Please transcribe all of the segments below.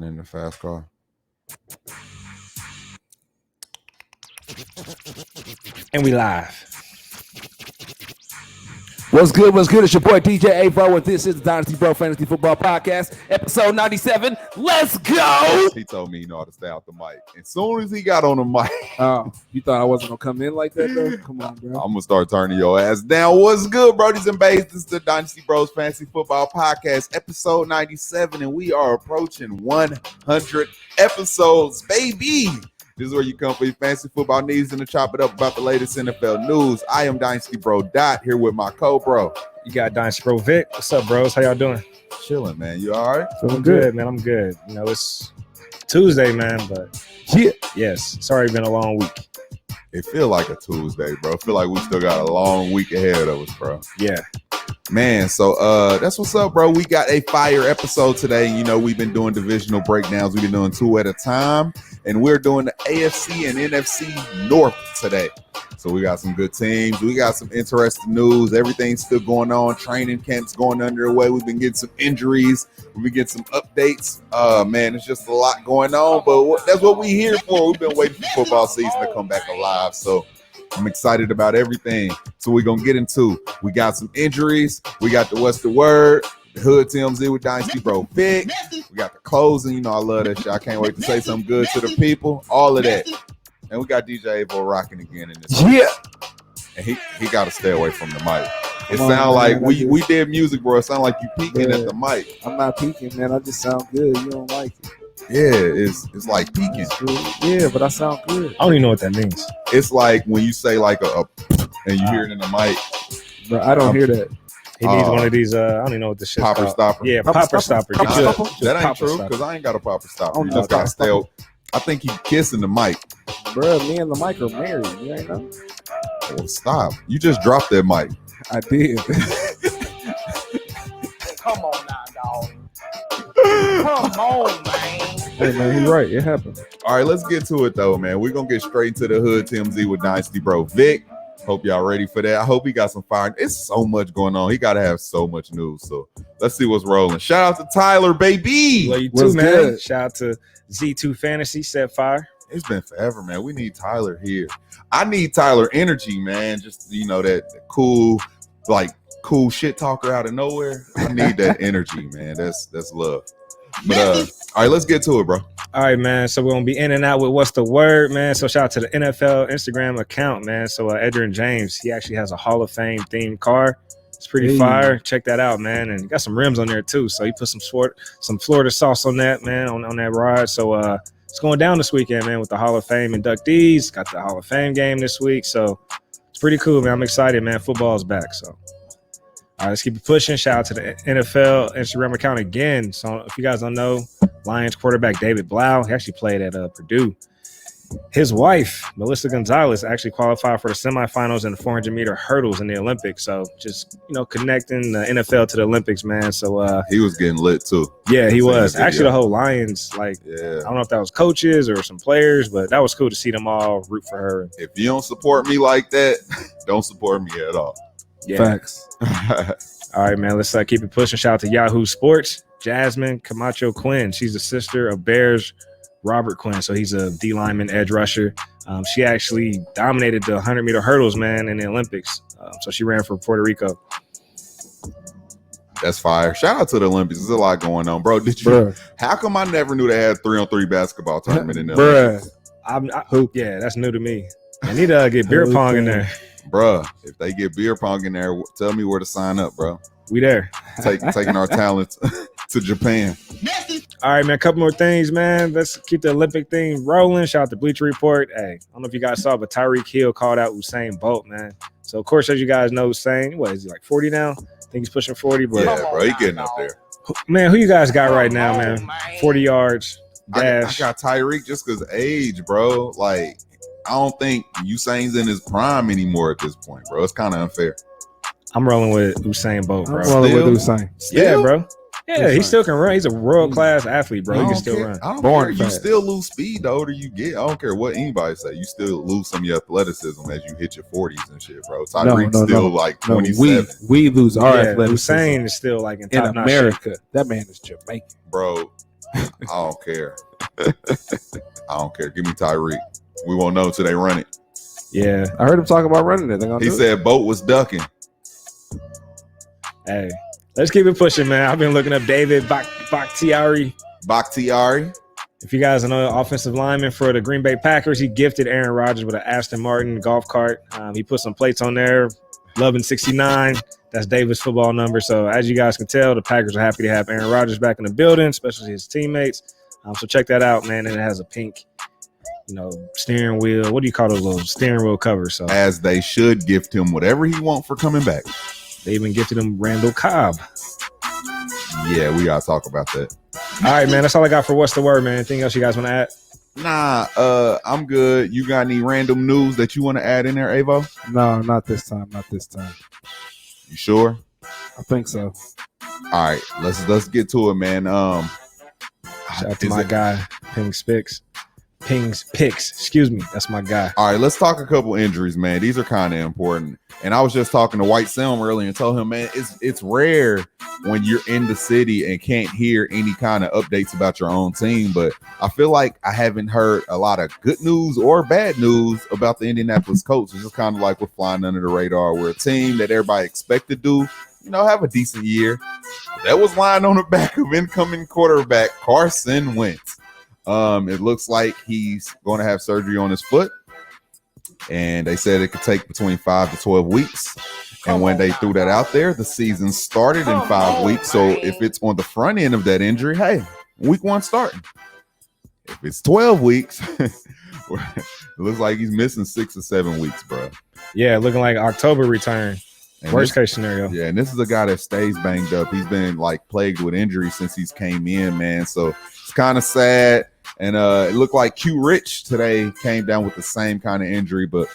in the fast car. And we live. What's good? What's good? It's your boy DJ Avo, and this is the Dynasty Bro Fantasy Football Podcast, episode 97. Let's go! He told me he know how to stay out the mic. As soon as he got on the mic, Oh, you thought I wasn't gonna come in like that, though? Come on, bro. I'm gonna start turning your ass down. What's good, Brodies and Bays? This is the Dynasty Bros Fantasy Football Podcast, episode 97, and we are approaching 100 episodes, baby. This is where you come for your fantasy football needs and to chop it up about the latest NFL news. I am Dynasty Bro Dot here with my co-bro. You got Dynasty Bro Vic. What's up, bros? How y'all doing? Chilling, man. You all right? Feeling good, man. I'm good. You know, it's Tuesday, man, but yes, it's already been a long week. It feel like a Tuesday, bro. Feel like we still got a long week ahead of us, bro. Yeah. Man, so that's what's up, bro. We got a fire episode today. You know, we've been doing divisional breakdowns. We've been doing two at a time, and we're doing the AFC and NFC North today. So we got some good teams. We got some interesting news. Everything's still going on. Training camps going underway. We've been getting some injuries. We've been getting some updates. Man, it's just a lot going on, but that's what we're here for. We've been waiting for football season to come back alive. So I'm excited about everything. So we're going to get into, we got some injuries. We got the What's the Word, the Hood TMZ with Dynasty Bro Vic. We got the closing. You know, I love that shit. I can't wait to say something good to the people. All of that. And we got DJ Avo rocking again in this. Yeah. And he got to stay away from the mic. It sound like we did music, bro. It sound like you peeking at the mic. I'm not peeking, man. I just sound good. You don't like it. Yeah, it's like peeking. Yeah, but I sound good. I don't even know what that means. It's like when you say like a and you hear it in the mic. But I don't hear that. He needs one of these, I don't even know what this shit's Popper called. stopper. Yeah, popper stopper. Popper You should. stopper? Just That ain't popper true stopper. because I ain't got a popper stopper. Oh, You no, just got to popper stay. I think he kissing the mic. Bro, me and the mic are married. You ain't know? Oh, stop. You just dropped that mic. I did. Come on now, dog. Come on, man. Hey, man, he's right. It happened. All right, let's get to it, though, man. We're going to get straight into the Hood TMZ with Dynasty Bro Vic. Hope y'all ready for that. I hope he got some fire. It's so much going on. He got to have so much news. So let's see what's rolling. Shout out to Tyler, baby. Love you What's too, man. good? Shout out to Z2 Fantasy, Set Fire. It's been forever, man. We need Tyler here. I need Tyler energy, man. Just, you know, that cool, like, cool shit talker out of nowhere. I need that energy, man. That's love. But all right, let's get to it, bro. All right, man. So we're going to be in and out with What's the Word, man. So shout out to the NFL Instagram account, man. So Edrin James, he actually has a Hall of Fame themed car. It's pretty fire. Check that out, man. And got some rims on there, too. So he put some Florida sauce on that, man, on that ride. So it's going down this weekend, man, with the Hall of Fame inductees. Got the Hall of Fame game this week. So it's pretty cool, man. I'm excited, man. Football's back, so. All right, let's keep it pushing. Shout out to the NFL Instagram account again. So if you guys don't know, Lions quarterback David Blau, he actually played at Purdue. His wife, Melissa Gonzalez, actually qualified for the semifinals in the 400-meter hurdles in the Olympics. So just, you know, connecting the NFL to the Olympics, man. So He was getting lit, too. yeah, he was. Video. Actually, the whole Lions, like, Yeah. I don't know if that was coaches or some players, but that was cool to see them all root for her. If you don't support me like that, don't support me at all. Yeah. Facts. All right, man. Let's keep it pushing. Shout out to Yahoo Sports. Jasmine Camacho Quinn. She's the sister of Bears Robert Quinn. So he's a D lineman, edge rusher. She actually dominated the 100-meter hurdles, man, in the Olympics. So she ran for Puerto Rico. That's fire. Shout out to the Olympics. There's a lot going on, bro. How come I never knew they had 3-on-3 basketball tournament in the Olympics? Yeah, that's new to me. I need to get beer pong in there. Bruh, if they get beer pong in there, tell me where to sign up, bro. We there. Taking our talents to Japan. All right, man. A couple more things, man. Let's keep the Olympic thing rolling. Shout out to Bleacher Report. Hey, I don't know if you guys saw, but Tyreek Hill called out Usain Bolt, man. So, of course, as you guys know, Usain, what is he, like 40 now? I think he's pushing 40. But Yeah, bro, he getting up there. Man, who you guys got right now, man? 40 yards, I dash. got Tyreek just because age, bro. Like, I don't think Usain's in his prime anymore at this point, bro. It's kind of unfair. I'm rolling with Usain Bolt, bro. I'm rolling with Usain. Yeah, bro. Yeah, he Usain. still can run. He's a world-class athlete, bro. He can still run. I don't Born care. You fast. still lose speed the older you get. I don't care what anybody say. You still lose some of your athleticism as you hit your 40s and shit, bro. Tyreek's still like 27. We lose our Yeah, athleticism Usain is still like in in top-notch shape. America. That man is Jamaican. Bro, I don't care. I don't care. Give me Tyreek. We won't know until they run it. Yeah. I heard him talk about running it. He said Boat was ducking. Hey, let's keep it pushing, man. I've been looking up David Bakhtiari. If you guys know the offensive lineman for the Green Bay Packers, he gifted Aaron Rodgers with an Aston Martin golf cart. He put some plates on there. Loving 69. That's David's football number. So as you guys can tell, the Packers are happy to have Aaron Rodgers back in the building, especially his teammates. So check that out, man. And it has a pink, steering wheel. What do you call those little steering wheel covers? So as they should gift him whatever he wants for coming back. They even gifted him Randall Cobb. Yeah, we gotta talk about that. All right, man. That's all I got for What's the Word, man. Anything else you guys want to add? Nah, I'm good. You got any random news that you want to add in there, Avo? No, not this time. You sure? I think so. All right, let's get to it, man. Shout out to my guy, Pings Picks. Excuse me. That's my guy. All right, let's talk a couple injuries, man. These are kind of important. And I was just talking to White Selm earlier and told him, man, it's rare when you're in the city and can't hear any kind of updates about your own team. But I feel like I haven't heard a lot of good news or bad news about the Indianapolis Colts. It's just kind of like we're flying under the radar. We're a team that everybody expected to do, have a decent year. That was lying on the back of incoming quarterback Carson Wentz. It looks like he's going to have surgery on his foot, and they said it could take between 5 to 12 weeks. And when they threw that out there, the season started in 5 weeks. So if it's on the front end of that injury, hey, week 1 starting. If it's 12 weeks, it looks like he's missing 6 or 7 weeks, bro. Yeah, looking like October return. And Worst case scenario. Yeah, and this is a guy that stays banged up. He's been plagued with injuries since he's came in, man. So it's kind of sad. And it looked like Q Rich today came down with the same kind of injury. But,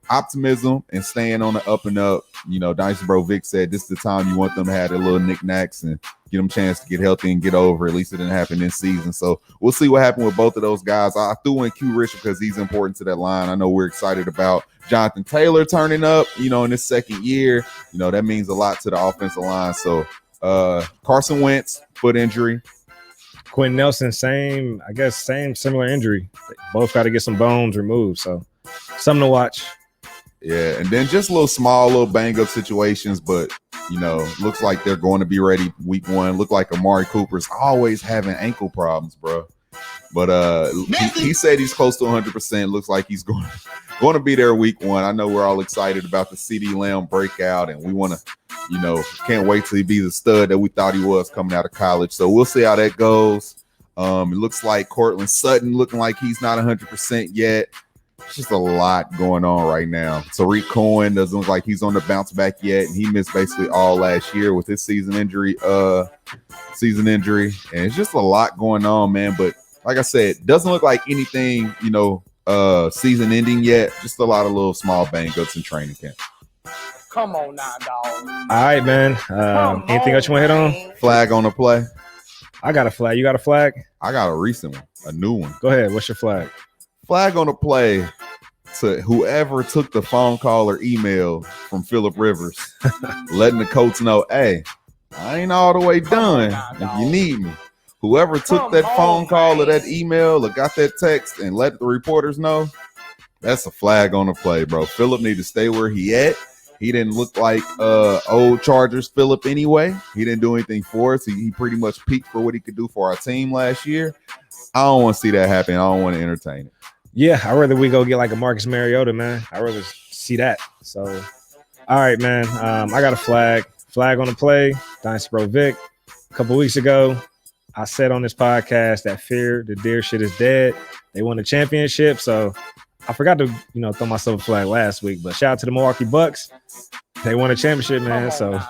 optimism and staying on the up and up. Dynasty Bro Vic said this is the time you want them to have their little knickknacks and get them a chance to get healthy and get over. At least it didn't happen this season. So we'll see what happened with both of those guys. I threw in Q Rich because he's important to that line. I know we're excited about Jonathan Taylor turning up, in his second year. That means a lot to the offensive line. So Carson Wentz, foot injury. Quentin Nelson, same similar injury. Both got to get some bones removed. So something to watch. Yeah, and then just little bang up situations, but looks like they're going to be ready week 1. Look like Amari Cooper's always having ankle problems, bro. But he said he's close to 100%. Looks like he's going to be there week 1. I know we're all excited about the CeeDee Lamb breakout, and we want to, can't wait till he be the stud that we thought he was coming out of college. So we'll see how that goes. It looks like Cortland Sutton looking like he's not 100% yet. It's just a lot going on right now. Tariq Cohen doesn't look like he's on the bounce back yet, and he missed basically all last year with his season injury. And it's just a lot going on, man. But like I said, doesn't look like anything, season ending yet. Just a lot of little small bang-ups in training camp. Come on now, dog. All right, man. Anything else you want to hit on? Flag on the play. I got a flag. You got a flag? I got a recent one, a new one. Go ahead. What's your flag? Flag on the play to whoever took the phone call or email from Phillip Rivers, letting the coach know, hey, I ain't all the way done. If you need me. Whoever took that phone call or that email or got that text and let the reporters know, that's a flag on the play, bro. Phillip need to stay where he at. He didn't look like old Chargers Phillip anyway. He didn't do anything for us. He pretty much peaked for what he could do for our team last year. I don't want to see that happen. I don't want to entertain it. Yeah, I'd rather we go get like a Marcus Mariota, man. I'd rather see that. So, all right, man. I got a flag. Flag on the play. Dynasty Bro Vic. A couple weeks ago, I said on this podcast that fear the deer shit is dead. They won the championship, so I forgot to, throw myself a flag last week. But shout out to the Milwaukee Bucks. They won a championship, man. So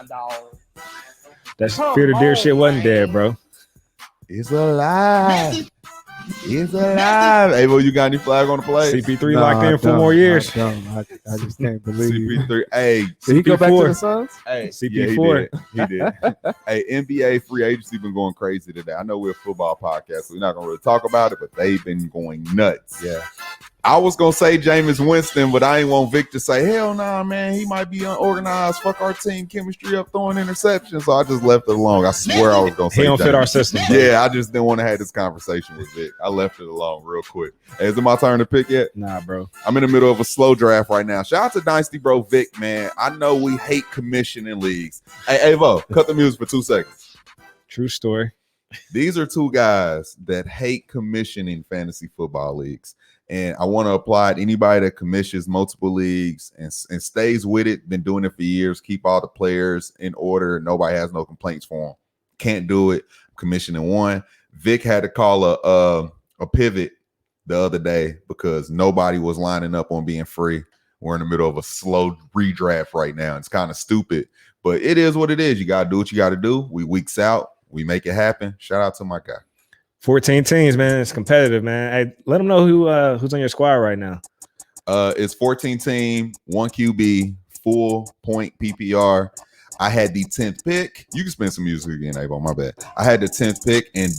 that fear the deer shit wasn't dead, bro. It's alive. It's alive. Hey, well, you got any flag on the play? CP3 locked in for more years. I just can't believe CP3. Hey, did he go back to the Suns? Hey, CP4. Yeah, he did. Hey, NBA free agency been going crazy today. I know we're a football podcast, so we're not gonna really talk about it, but they've been going nuts. Yeah. I was gonna say Jameis Winston, but I ain't want Vic to say, hell nah, man, he might be unorganized. Fuck our team chemistry up throwing interceptions. So I just left it alone. I swear I was gonna say he don't Jameis. fit our system. Bro. Yeah, I just didn't want to have this conversation with Vic. I left it alone real quick. Hey, is it my turn to pick yet? Nah, bro. I'm in the middle of a slow draft right now. Shout out to Dynasty Bro Vic, man. I know we hate commissioning leagues. Hey, Avo, cut the music for 2 seconds. True story. These are two guys that hate commissioning fantasy football leagues. And I want to apply to anybody that commissions multiple leagues and stays with it. Been doing it for years. Keep all the players in order. Nobody has no complaints for them. Can't do it. Commissioning one. Vic had to call a pivot the other day because nobody was lining up on being free. We're in the middle of a slow redraft right now. It's kind of stupid, but it is what it is. You got to do what you got to do. We weeks out. We make it happen. Shout out to my guy. 14 teams, man. It's competitive, man. Hey, let them know who's on your squad right now. It's 14 team, 1 QB, full point PPR. I had the 10th pick. You can spin some music again, Avo. My bad. I had the 10th pick, and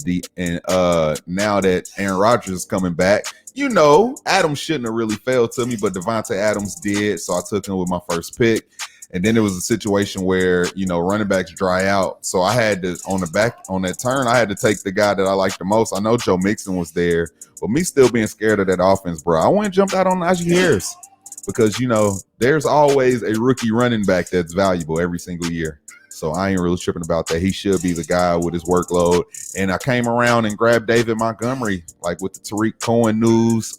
now that Aaron Rodgers is coming back, you know, Adams shouldn't have really failed to me, but Devontae Adams did, so I took him with my first pick. And then there was a situation where, you know, running backs dry out. So I had to, on that turn, I had to take the guy that I liked the most. I know Joe Mixon was there, but me still being scared of that offense, bro. I went and jumped out on Najee Harris because, you know, there's always a rookie running back that's valuable every single year. So I ain't really tripping about that. He should be the guy with his workload. And I came around and grabbed David Montgomery, like with the Tariq Cohen news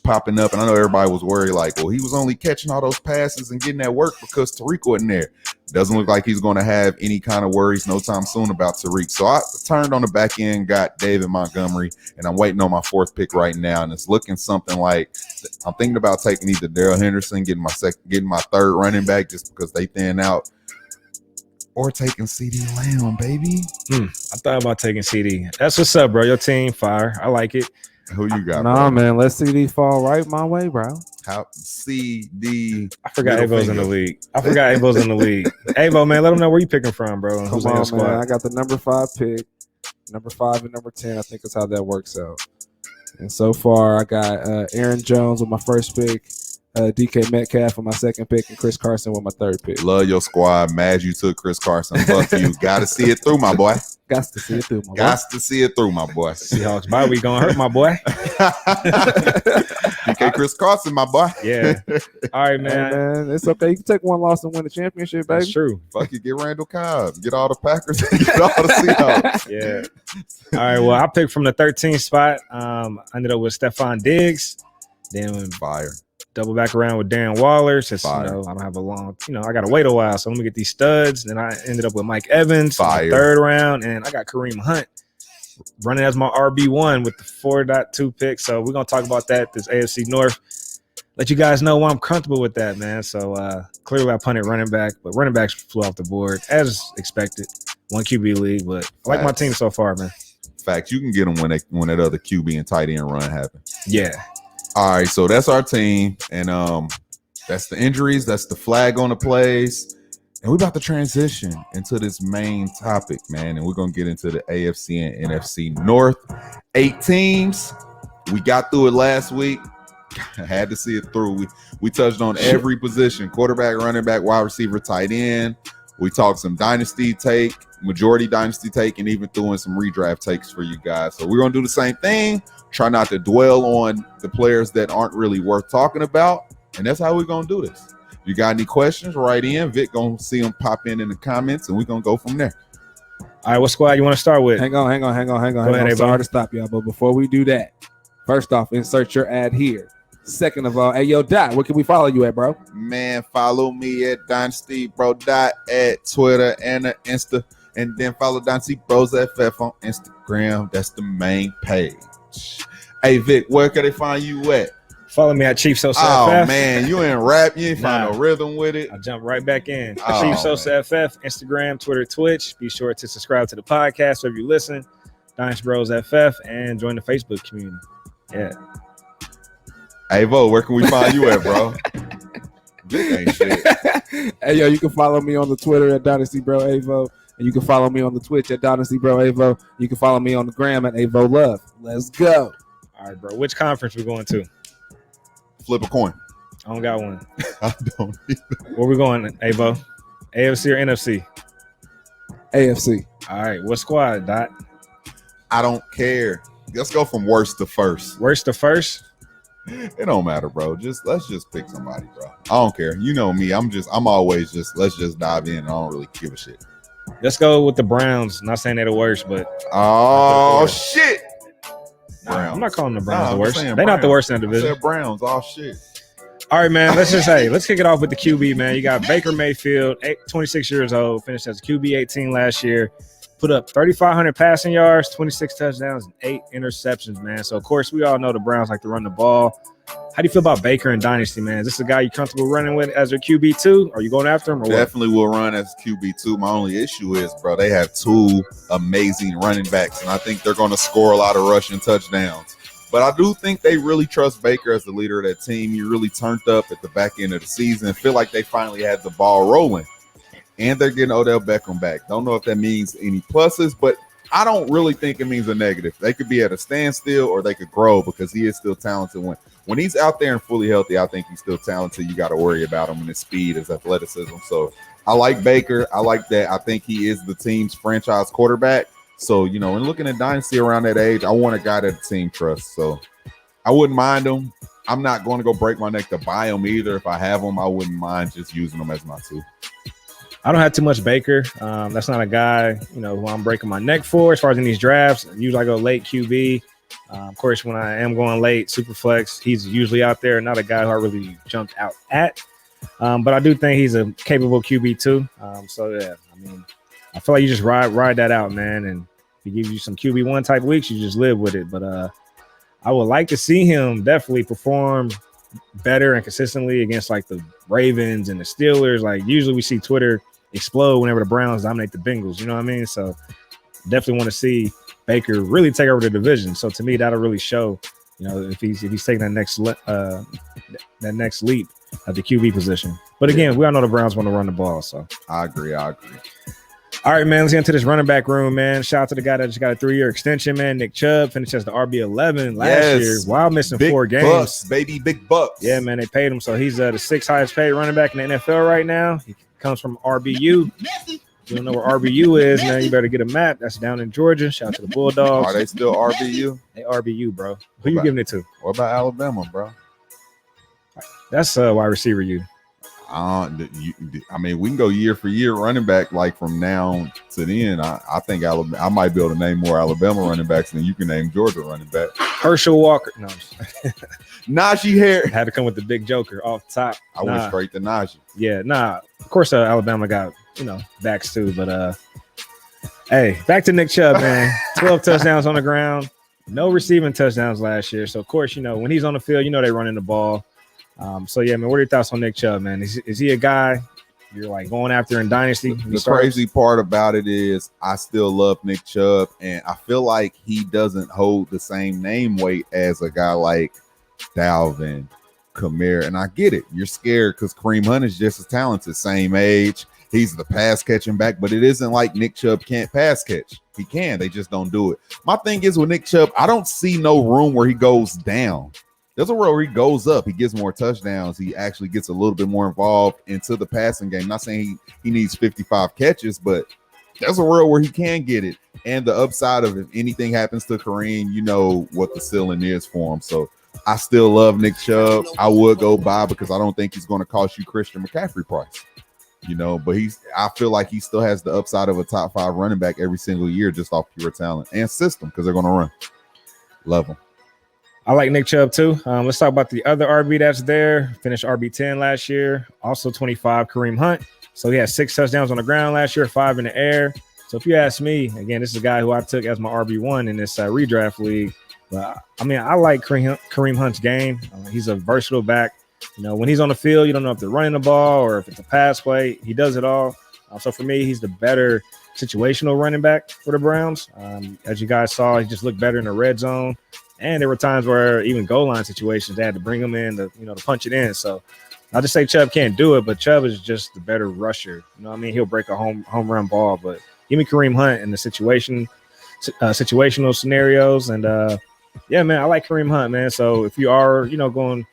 popping up, and I know everybody was worried, like, well, he was only catching all those passes and getting that work because Tariq wasn't there. Doesn't look like he's going to have any kind of worries no time soon about Tariq. So I turned on the back end, got David Montgomery, and I'm waiting on my 4th pick right now, and it's looking something like I'm thinking about taking either Darrell Henderson, getting my 3rd running back just because they thin out, or taking CeeDee Lamb, baby. I thought about taking CD. That's what's up, bro. Your team fire. I like it. Who you got? Nah, bro? man. Let's see these fall right my way, bro. How CD? I forgot Avo's in the league. Avo, man, let them know where you picking from, bro. Come on, man. I got the number 5 pick. Number 5 and number 10. I think is how that works out. And so far, I got Aaron Jones with my first pick, DK Metcalf with my 2nd pick, and Chris Carson with my 3rd pick. Love your squad. Mad you took Chris Carson. Fuck you. Got to see it through, my boy. Got to see it through, my boy. Got to see it through, my boy. Seahawks bye week gonna hurt my boy. DK Chris Carson, my boy. Yeah. All right, Hey, man. man, it's okay. You can take one loss and win the championship, baby. That's true. Fuck you. Get Randall Cobb. Get all the Packers. Get all the Seahawks. Yeah. All right. Well, I picked from the 13th spot. I ended up with Stephon Diggs. Then Fire. double back around with Darren Waller. Since Fire. I don't have a long, I got to wait a while. So let me get these studs. Then I ended up with Mike Evans in Fire. the 3rd round, and I got Kareem Hunt running as my RB1 with the 4.2 pick. So we're gonna talk about that. This AFC North. Let you guys know why I'm comfortable with that, man. So clearly I punted running back, but running backs flew off the board as expected. 1 QB league, but I like my team so far, man. Fact, you can get them when that other QB and tight end run happen. Yeah. All right, so that's our team, and that's the injuries, that's the flag on the plays, and we're about to transition into this main topic, man, and we're gonna get into the AFC and NFC North. 8 teams. We got through it last week. I had to see it through. We touched on every position: quarterback, running back, wide receiver, tight end. We talked some dynasty take, majority dynasty take, and even threw in some redraft takes for you guys. So we're gonna do the same thing. Try not to dwell on the players that aren't really worth talking about, and that's how we're gonna do this. If you got any questions, write in. Vic gonna see them pop in the comments, and we're gonna go from there. All right, what squad you want to start with? Hang on. Go ahead, Sorry to stop y'all, but before we do that, first off, insert your ad here. Second of all, hey, yo, Dot, where can we follow you at, bro? Man, follow me at Dynasty Bro at Twitter and Insta, and then follow Dynasty BrosFF on Instagram. That's the main page. Hey, Vic, where can they find you at? Follow me at Chief Sosa Oh, FF. man, you ain't rap. You ain't find Nah. no rhythm with it. I jump right back in. Oh, Chief Sosa FF, Instagram, Twitter, Twitch. Be sure to subscribe to the podcast wherever you listen. Dynasty Bros FF, and join the Facebook community. Yeah. Hey, Vo, where can we find you at, bro? Vic ain't shit. Hey, yo, you can follow me on the Twitter at Dynasty Bro Avo, and you can follow me on the Twitch at Dynasty Bro Avo. You can follow me on the gram at Avo Love. Let's go. All right, bro. Which conference we going to? Flip a coin. I don't got one. I don't either. Where we going, Avo? AFC or NFC? AFC. All right. What squad, Dot? I don't care. Let's go from worst to first. Worst to first? It don't matter, bro. Let's just pick somebody, bro. I don't care. You know me. I'm always just let's just dive in. I don't really give a shit. Let's go with the Browns. Not saying they're the worst, but oh shit. I'm not calling the Browns the I'm worst. saying They're not the Browns. worst in the I division. said Browns. Oh shit. All right, man. Let's kick it off with the QB, man. You got Baker Mayfield, 26 years old, finished as QB 18 last year, put up 3,500 passing yards, 26 touchdowns, and 8 interceptions, man. So, of course, we all know the Browns like to run the ball. How do you feel about Baker and Dynasty, man? Is this a guy you're comfortable running with as your QB2? Are you going after him or what? Definitely will run as QB2. My only issue is, bro, they have 2 amazing running backs, and I think they're going to score a lot of rushing touchdowns. But I do think they really trust Baker as the leader of that team. He really turned up at the back end of the season. I feel like they finally had the ball rolling. And they're getting Odell Beckham back. Don't know if that means any pluses, but I don't really think it means a negative. They could be at a standstill or they could grow because he is still talented. When he's out there and fully healthy, I think he's still talented. You got to worry about him and his speed, his athleticism. So I like Baker. I like that. I think he is the team's franchise quarterback. So, you know, and looking at Dynasty around that age, I want a guy that the team trusts. So I wouldn't mind him. I'm not going to go break my neck to buy him either. If I have him, I wouldn't mind just using him as my 2. I don't have too much Baker. That's not a guy, you know, who I'm breaking my neck for as far as in these drafts. Usually I go late QB. Of course, when I am going late, super flex, he's usually out there. Not a guy who I really jumped out at. But I do think he's a capable QB too. So, yeah, I mean, I feel like you just ride that out, man. And if he gives you some QB1 type weeks, you just live with it. But I would like to see him definitely perform better and consistently against like the Ravens and the Steelers. Like usually we see Twitter explode whenever the Browns dominate the Bengals. You know what I mean? So definitely want to see Baker really take over the division. So to me, that'll really show, you know, if he's taking that next leap at the QB position. But again, we all know the Browns want to run the ball. So I agree. All right, man, let's get into this running back room, man. Shout out to the guy that just got a 3-year extension, man. Nick Chubb finished as the RB11 last year while missing big 4 games. Bucks, baby, big bucks. Yeah, man, they paid him. So he's the 6th highest paid running back in the NFL right now. He comes from RBU. If you don't know where RBU is, man, you better get a map. That's down in Georgia. Shout out to the Bulldogs. Are they still RBU? They RBU, bro. Who you giving it to? What about Alabama, bro? That's wide receiver you. I mean, we can go year for year running back, like from now to then. I think Alabama. I might be able to name more Alabama running backs than you can name Georgia running back. Herschel Walker. No, Najee Harris had to come with the big joker off the top. I went straight to Najee. Yeah, Of course, Alabama got backs too, but hey, back to Nick Chubb, man. 12 touchdowns on the ground, no receiving touchdowns last year. So of course, when he's on the field, they running the ball. So yeah, man, what are your thoughts on Nick Chubb, man? Is he a guy you're like going after in Dynasty? The crazy part about it is I still love Nick Chubb, and I feel like he doesn't hold the same name weight as a guy like Dalvin, Kamara. And I get it. You're scared because Kareem Hunt is just as talented, same age. He's the pass catching back, but it isn't like Nick Chubb can't pass catch. He can. They just don't do it. My thing is with Nick Chubb, I don't see no room where he goes down. There's a world where he goes up. He gets more touchdowns. He actually gets a little bit more involved into the passing game. Not saying he needs 55 catches, but there's a world where he can get it. And the upside of if anything happens to Kareem, you know what the ceiling is for him. So I still love Nick Chubb. I would go buy because I don't think he's going to cost you Christian McCaffrey price. But I feel like he still has the upside of a top 5 running back every single year just off pure talent and system because they're going to run. Love him. I like Nick Chubb too. Let's talk about the other RB that's there. Finished RB10 last year. Also 25, Kareem Hunt. So he had 6 touchdowns on the ground last year, 5 in the air. So if you ask me, again, this is a guy who I took as my RB1 in this redraft league. But I mean, I like Kareem Hunt's game. He's a versatile back. When he's on the field, you don't know if they're running the ball or if it's a pass play. He does it all. So for me, he's the better situational running back for the Browns. As you guys saw, he just looked better in the red zone. And there were times where even goal line situations, they had to bring him in to punch it in. So I'll just say Chubb can't do it, but Chubb is just the better rusher. He'll break a home run ball, but give me Kareem Hunt in the situational scenarios. And yeah, man, I like Kareem Hunt, man. So if you are, going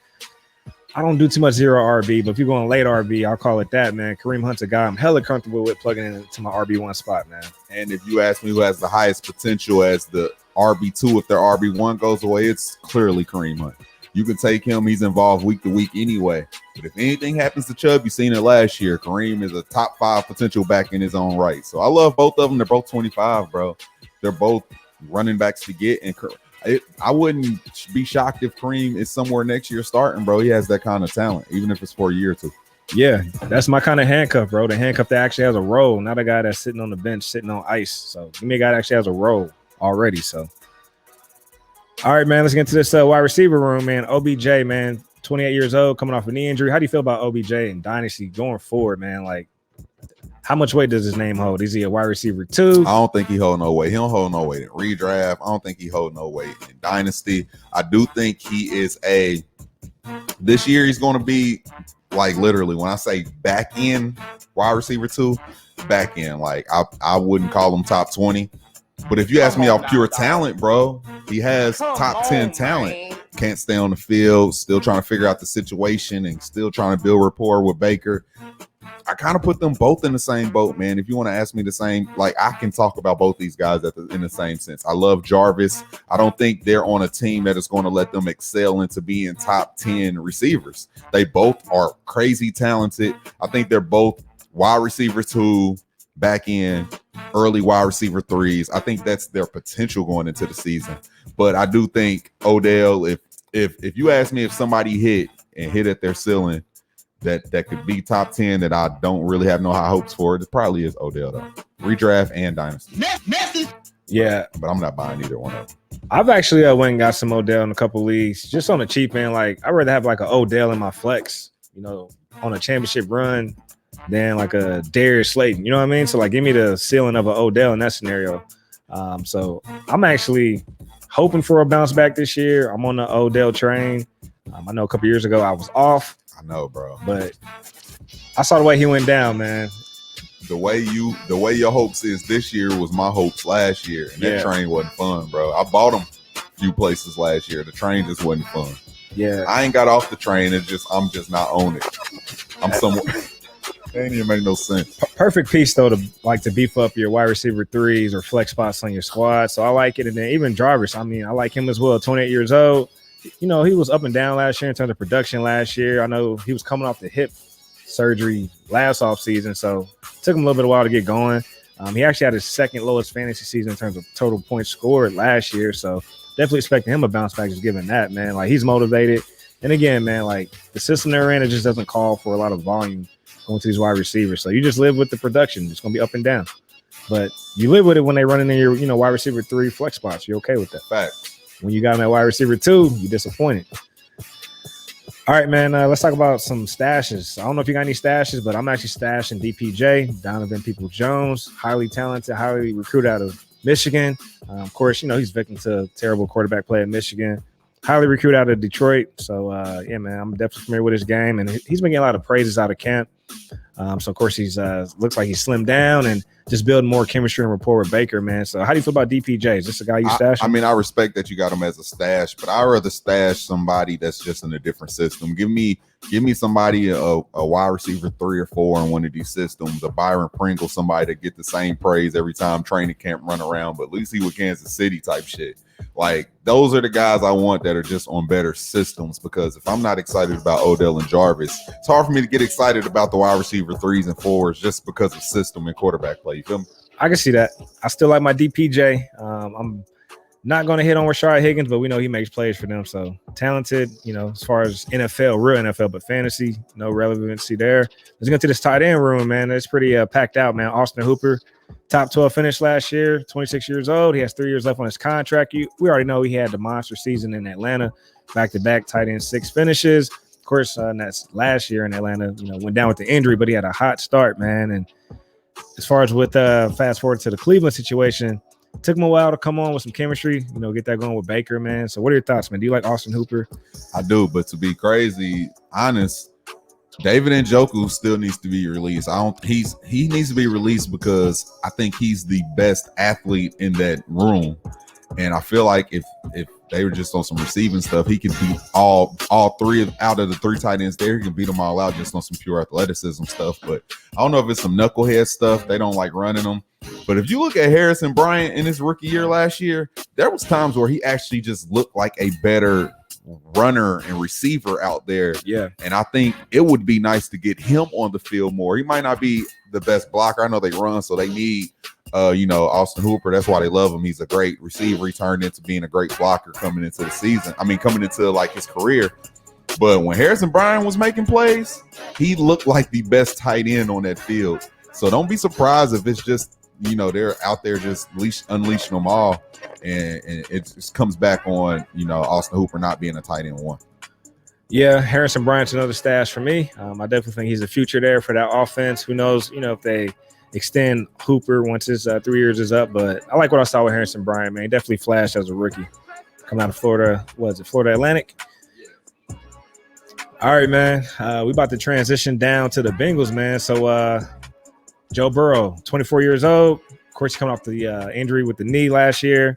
I don't do too much zero RB, but if you're going late RB, I'll call it that, man. Kareem Hunt's a guy I'm hella comfortable with plugging into my RB1 spot, man. And if you ask me who has the highest potential as the RB2, if their RB1 goes away, it's clearly Kareem Hunt. You can take him. He's involved week to week anyway. But if anything happens to Chubb, you've seen it last year. Kareem is a top 5 potential back in his own right. So I love both of them. They're both 25, bro. They're both running backs to get. And I wouldn't be shocked if Kareem is somewhere next year starting, bro. He has that kind of talent, even if it's for a year or two. Yeah, that's my kind of handcuff, bro. The handcuff that actually has a role, not a guy that's sitting on the bench, sitting on ice. So give me a guy that actually has a role already. So, all right, man, let's get into this wide receiver room, man. OBJ, man, 28 years old, coming off a knee injury. How do you feel about OBJ and Dynasty going forward, man? Like, how much weight does his name hold? Is he a wide receiver 2? I don't think he hold no weight. He don't hold no weight in redraft. I don't think he hold no weight in Dynasty. I do think he is this year he's going to be, like, literally, when I say back end wide receiver 2, back end. Like, I wouldn't call him top 20. But if you ask me off pure talent, bro, he has top 10 talent. Can't stay on the field, still trying to figure out the situation and still trying to build rapport with Baker. I kind of put them both in the same boat, man. If you want to ask me the same, like, I can talk about both these guys in the same sense. I love Jarvis. I don't think they're on a team that is going to let them excel into being top 10 receivers. They both are crazy talented. I think they're both wide receiver 2, back end, early wide receiver 3s. I think that's their potential going into the season. But I do think Odell, if you ask me if somebody hit at their ceiling that could be top 10 that I don't really have no high hopes for, it probably is Odell, though. Redraft and Dynasty. Yeah. But I'm not buying either one of them. I've actually went and got some Odell in a couple leagues, just on the cheap end. Like, I'd rather have like an Odell in my flex, on a championship run than like a Darius Slayton. You know what I mean? So, like, give me the ceiling of an Odell in that scenario. So I'm actually hoping for a bounce back this year. I'm on the Odell train. I know a couple years ago I was off. I know, bro. But I saw the way he went down, man. The way your hopes is this year was my hopes last year, and that train wasn't fun, bro. I bought him a few places last year. The train just wasn't fun. Yeah, I ain't got off the train. I'm just not on it. I'm somewhere. That ain't even make no sense. Perfect piece though to beef up your wide receiver 3s or flex spots on your squad. So I like it, and then even Jarvis. I mean, I like him as well. 28 years old. He was up and down last year in terms of production last year. I know he was coming off the hip surgery last offseason, so it took him a little bit of a while to get going. He actually had his second lowest fantasy season in terms of total points scored last year, so definitely expecting him a bounce back just given that, man. Like, he's motivated. And again, man, like, the system they're in, it just doesn't call for a lot of volume going to these wide receivers. So you just live with the production. It's going to be up and down. But you live with it when they run in your, wide receiver 3 flex spots. You're okay with that. Fact. When you got him at wide receiver 2, you're disappointed. All right, man, let's talk about some stashes. I don't know if you got any stashes, but I'm actually stashing DPJ, Donovan Peoples-Jones, highly talented, highly recruited out of Michigan. Of course, he's victim to terrible quarterback play at Michigan. Highly recruited out of Detroit. So, yeah, man, I'm definitely familiar with his game. And he's been getting a lot of praises out of camp. So, of course, he's looks like he's slimmed down and just building more chemistry and rapport with Baker, man. So how do you feel about DPJ? Is this a guy you stash? I mean, I respect that you got him as a stash, but I'd rather stash somebody that's just in a different system. Give me somebody, a wide receiver 3 or 4 in one of these systems, a Byron Pringle, somebody that get the same praise every time training camp run around, but at least he with Kansas City type shit. Like, those are the guys I want that are just on better systems, because if I'm not excited about Odell and Jarvis, it's hard for me to get excited about the wide receiver 3s and 4s just because of system and quarterback play. You feel me? I can see that. I still like my DPJ. I'm not going to hit on Rashard Higgins, but we know he makes plays for them. So talented, as far as NFL, real NFL, but fantasy, no relevancy there. Let's get to this tight end room, man. It's pretty packed out, man. Austin Hooper, top 12 finish last year, 26 years old. He has 3 years left on his contract. We already know he had the monster season in Atlanta, back-to-back tight end 6 finishes. Of course, that's last year in Atlanta, went down with the injury, but he had a hot start, man. And as far as with fast forward to the Cleveland situation, it took him a while to come on with some chemistry, get that going with Baker, man. So what are your thoughts, man? Do you like Austin Hooper? I do, but to be crazy honest, David Njoku still needs to be released. He needs to be released because I think he's the best athlete in that room. And I feel like if they were just on some receiving stuff, he could beat all three out of the three tight ends there. He can beat them all out just on some pure athleticism stuff. But I don't know if it's some knucklehead stuff. They don't like running them. But if you look at Harrison Bryant in his rookie year last year, there was times where he actually just looked like a better runner and receiver out there. Yeah. And I think it would be nice to get him on the field more. He might not be the best blocker. I know they run, so they need Austin Hooper. That's why they love him. He's a great receiver. He turned into being a great blocker coming into the season. I mean, coming into like his career. But when Harrison Bryant was making plays, he looked like the best tight end on that field. So don't be surprised if it's just, they're out there just unleashing them all. And it just comes back on, Austin Hooper not being a tight end one. Yeah, Harrison Bryant's another stash for me. I definitely think he's a future there for that offense. Who knows, if they extend Hooper once his 3 years is up. But I like what I saw with Harrison Bryant, man. He definitely flashed as a rookie. Coming out of Florida, Florida Atlantic? All right, man. We about to transition down to the Bengals, man. So Joe Burrow, 24 years old. Of course, he's coming off the injury with the knee last year.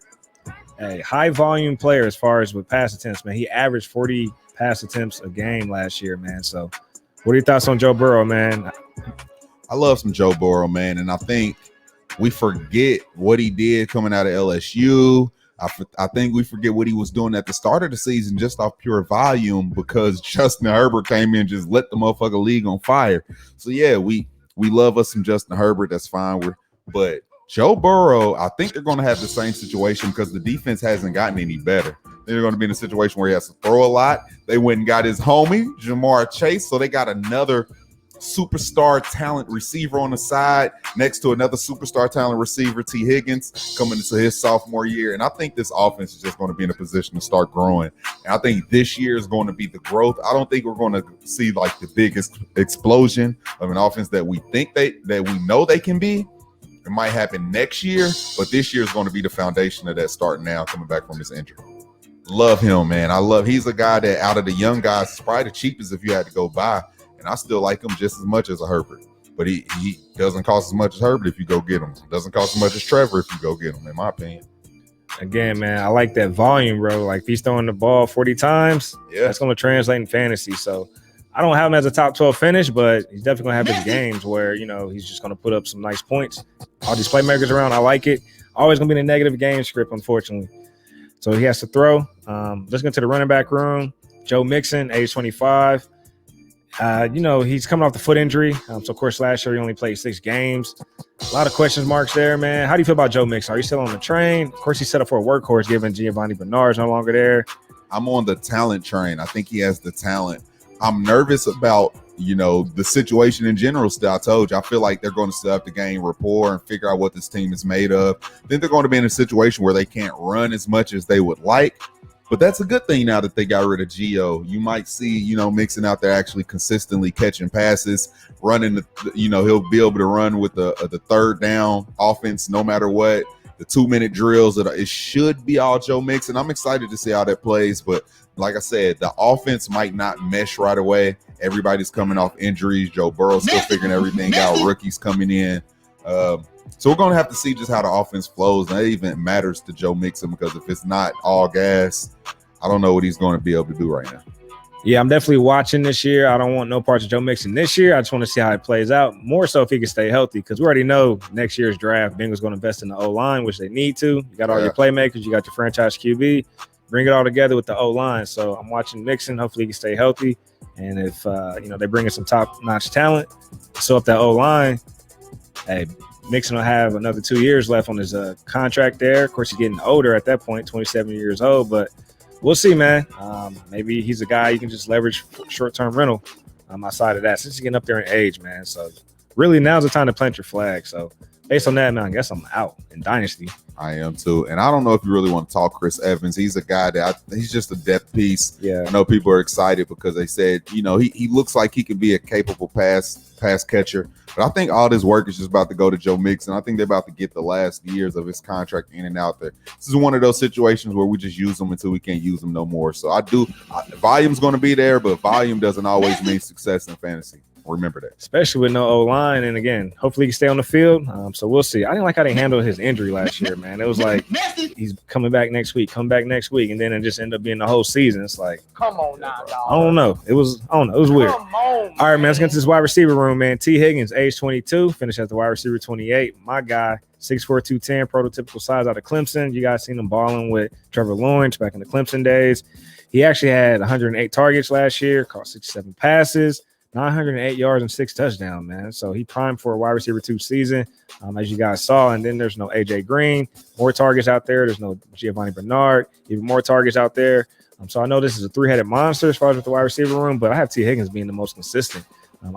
A high-volume player as far as with pass attempts, man. He averaged 40 pass attempts a game last year, man. So what are your thoughts on Joe Burrow, man? I love some Joe Burrow, man. And I think we forget what he did coming out of LSU. I think we forget what he was doing at the start of the season just off pure volume because Justin Herbert came in and just lit the motherfucking league on fire. So, yeah, we love us some Justin Herbert. That's fine. But Joe Burrow, I think they're going to have the same situation because the defense hasn't gotten any better. They're going to be in a situation where he has to throw a lot. They went and got his homie, Jamar Chase. So they got another superstar talent receiver on the side next to another superstar talent receiver, T. Higgins, coming into his sophomore year. And I think this offense is just going to be in a position to start growing. And I think this year is going to be the growth. I don't think we're going to see like the biggest explosion of an offense that we think that we know they can be. It might happen next year, but this year is going to be the foundation of that starting now coming back from his injury. Love him, man. He's a guy that out of the young guys is probably the cheapest if you had to go buy. And I still like him just as much as a Herbert. But he doesn't cost as much as Herbert if you go get him. Doesn't cost as much as Trevor if you go get him, in my opinion. Again, man, I like that volume, bro. Like, if he's throwing the ball 40 times, that's going to translate in fantasy. So I don't have him as a top 12 finish, but he's definitely going to have his games where, he's just going to put up some nice points. All these playmakers around, I like it. Always going to be in a negative game script, unfortunately. So he has to throw. Let's get to the running back room. Joe Mixon, age 25. He's coming off the foot injury. So, of course, last year he only played 6 games. A lot of question marks there, man. How do you feel about Joe Mixon? Are you still on the train? Of course, he's set up for a workhorse given Giovanni Bernard's no longer there. I'm on the talent train. I think he has the talent. I'm nervous about, the situation in general still. I told you, I feel like they're going to still have to gain rapport and figure out what this team is made of. Then they're going to be in a situation where they can't run as much as they would like. But that's a good thing now that they got rid of Gio. You might see, Mixon out there actually consistently catching passes, running, he'll be able to run with the third down offense no matter what. The 2-minute drills, it should be all Joe Mixon. I'm excited to see how that plays. But like I said, the offense might not mesh right away. Everybody's coming off injuries. Joe Burrow's still figuring everything out. Rookies coming in. So we're going to have to see just how the offense flows. And that even matters to Joe Mixon because if it's not all gas, I don't know what he's going to be able to do right now. Yeah, I'm definitely watching this year. I don't want no parts of Joe Mixon this year. I just want to see how it plays out. More so if he can stay healthy because we already know next year's draft, Bengals going to invest in the O-line, which they need to. You got all your playmakers. You got your franchise QB. Bring it all together with the O-line. So I'm watching Mixon. Hopefully he can stay healthy. And if, they bring in some top-notch talent, so if that O-line, hey, Mixon will have another 2 years left on his contract there. Of course, he's getting older at that point, 27 years old. But we'll see, man. Maybe he's a guy you can just leverage short-term rental outside of that since he's getting up there in age, man. So really now's the time to plant your flag. So based on that, man, I guess I'm out in Dynasty. I am too. And I don't know if you really want to talk Chris Evans. He's a guy that he's just a depth piece. Yeah. I know people are excited because they said, he looks like he can be a capable pass catcher. But I think all this work is just about to go to Joe Mixon. I think they're about to get the last years of his contract in and out there. This is one of those situations where we just use them until we can't use them no more. So volume's going to be there, but volume doesn't always mean success in fantasy. Remember that. especially with no O-line. And again, hopefully he can stay on the field. So we'll see. I didn't like how they handled his injury last year, man. It was like he's coming back next week, and then it just ended up being the whole season. It's like, Come on now, dog. I don't know. It was weird. Come on, All right, man. Let's get to this wide receiver room, man. T. Higgins, age 22, finished at the wide receiver 28. My guy, 6'4", 210, prototypical size out of Clemson. You guys seen him balling with Trevor Lawrence back in the Clemson days. He actually had 108 targets last year, caught 67 passes, 908 yards and 6 touchdowns, man. So he primed for a wide receiver 2 season, as you guys saw. And then there's no AJ Green, more targets out there. There's no Giovanni Bernard, even more targets out there. So I know this is a 3-headed monster as far as with the wide receiver room, but I have T. Higgins being the most consistent.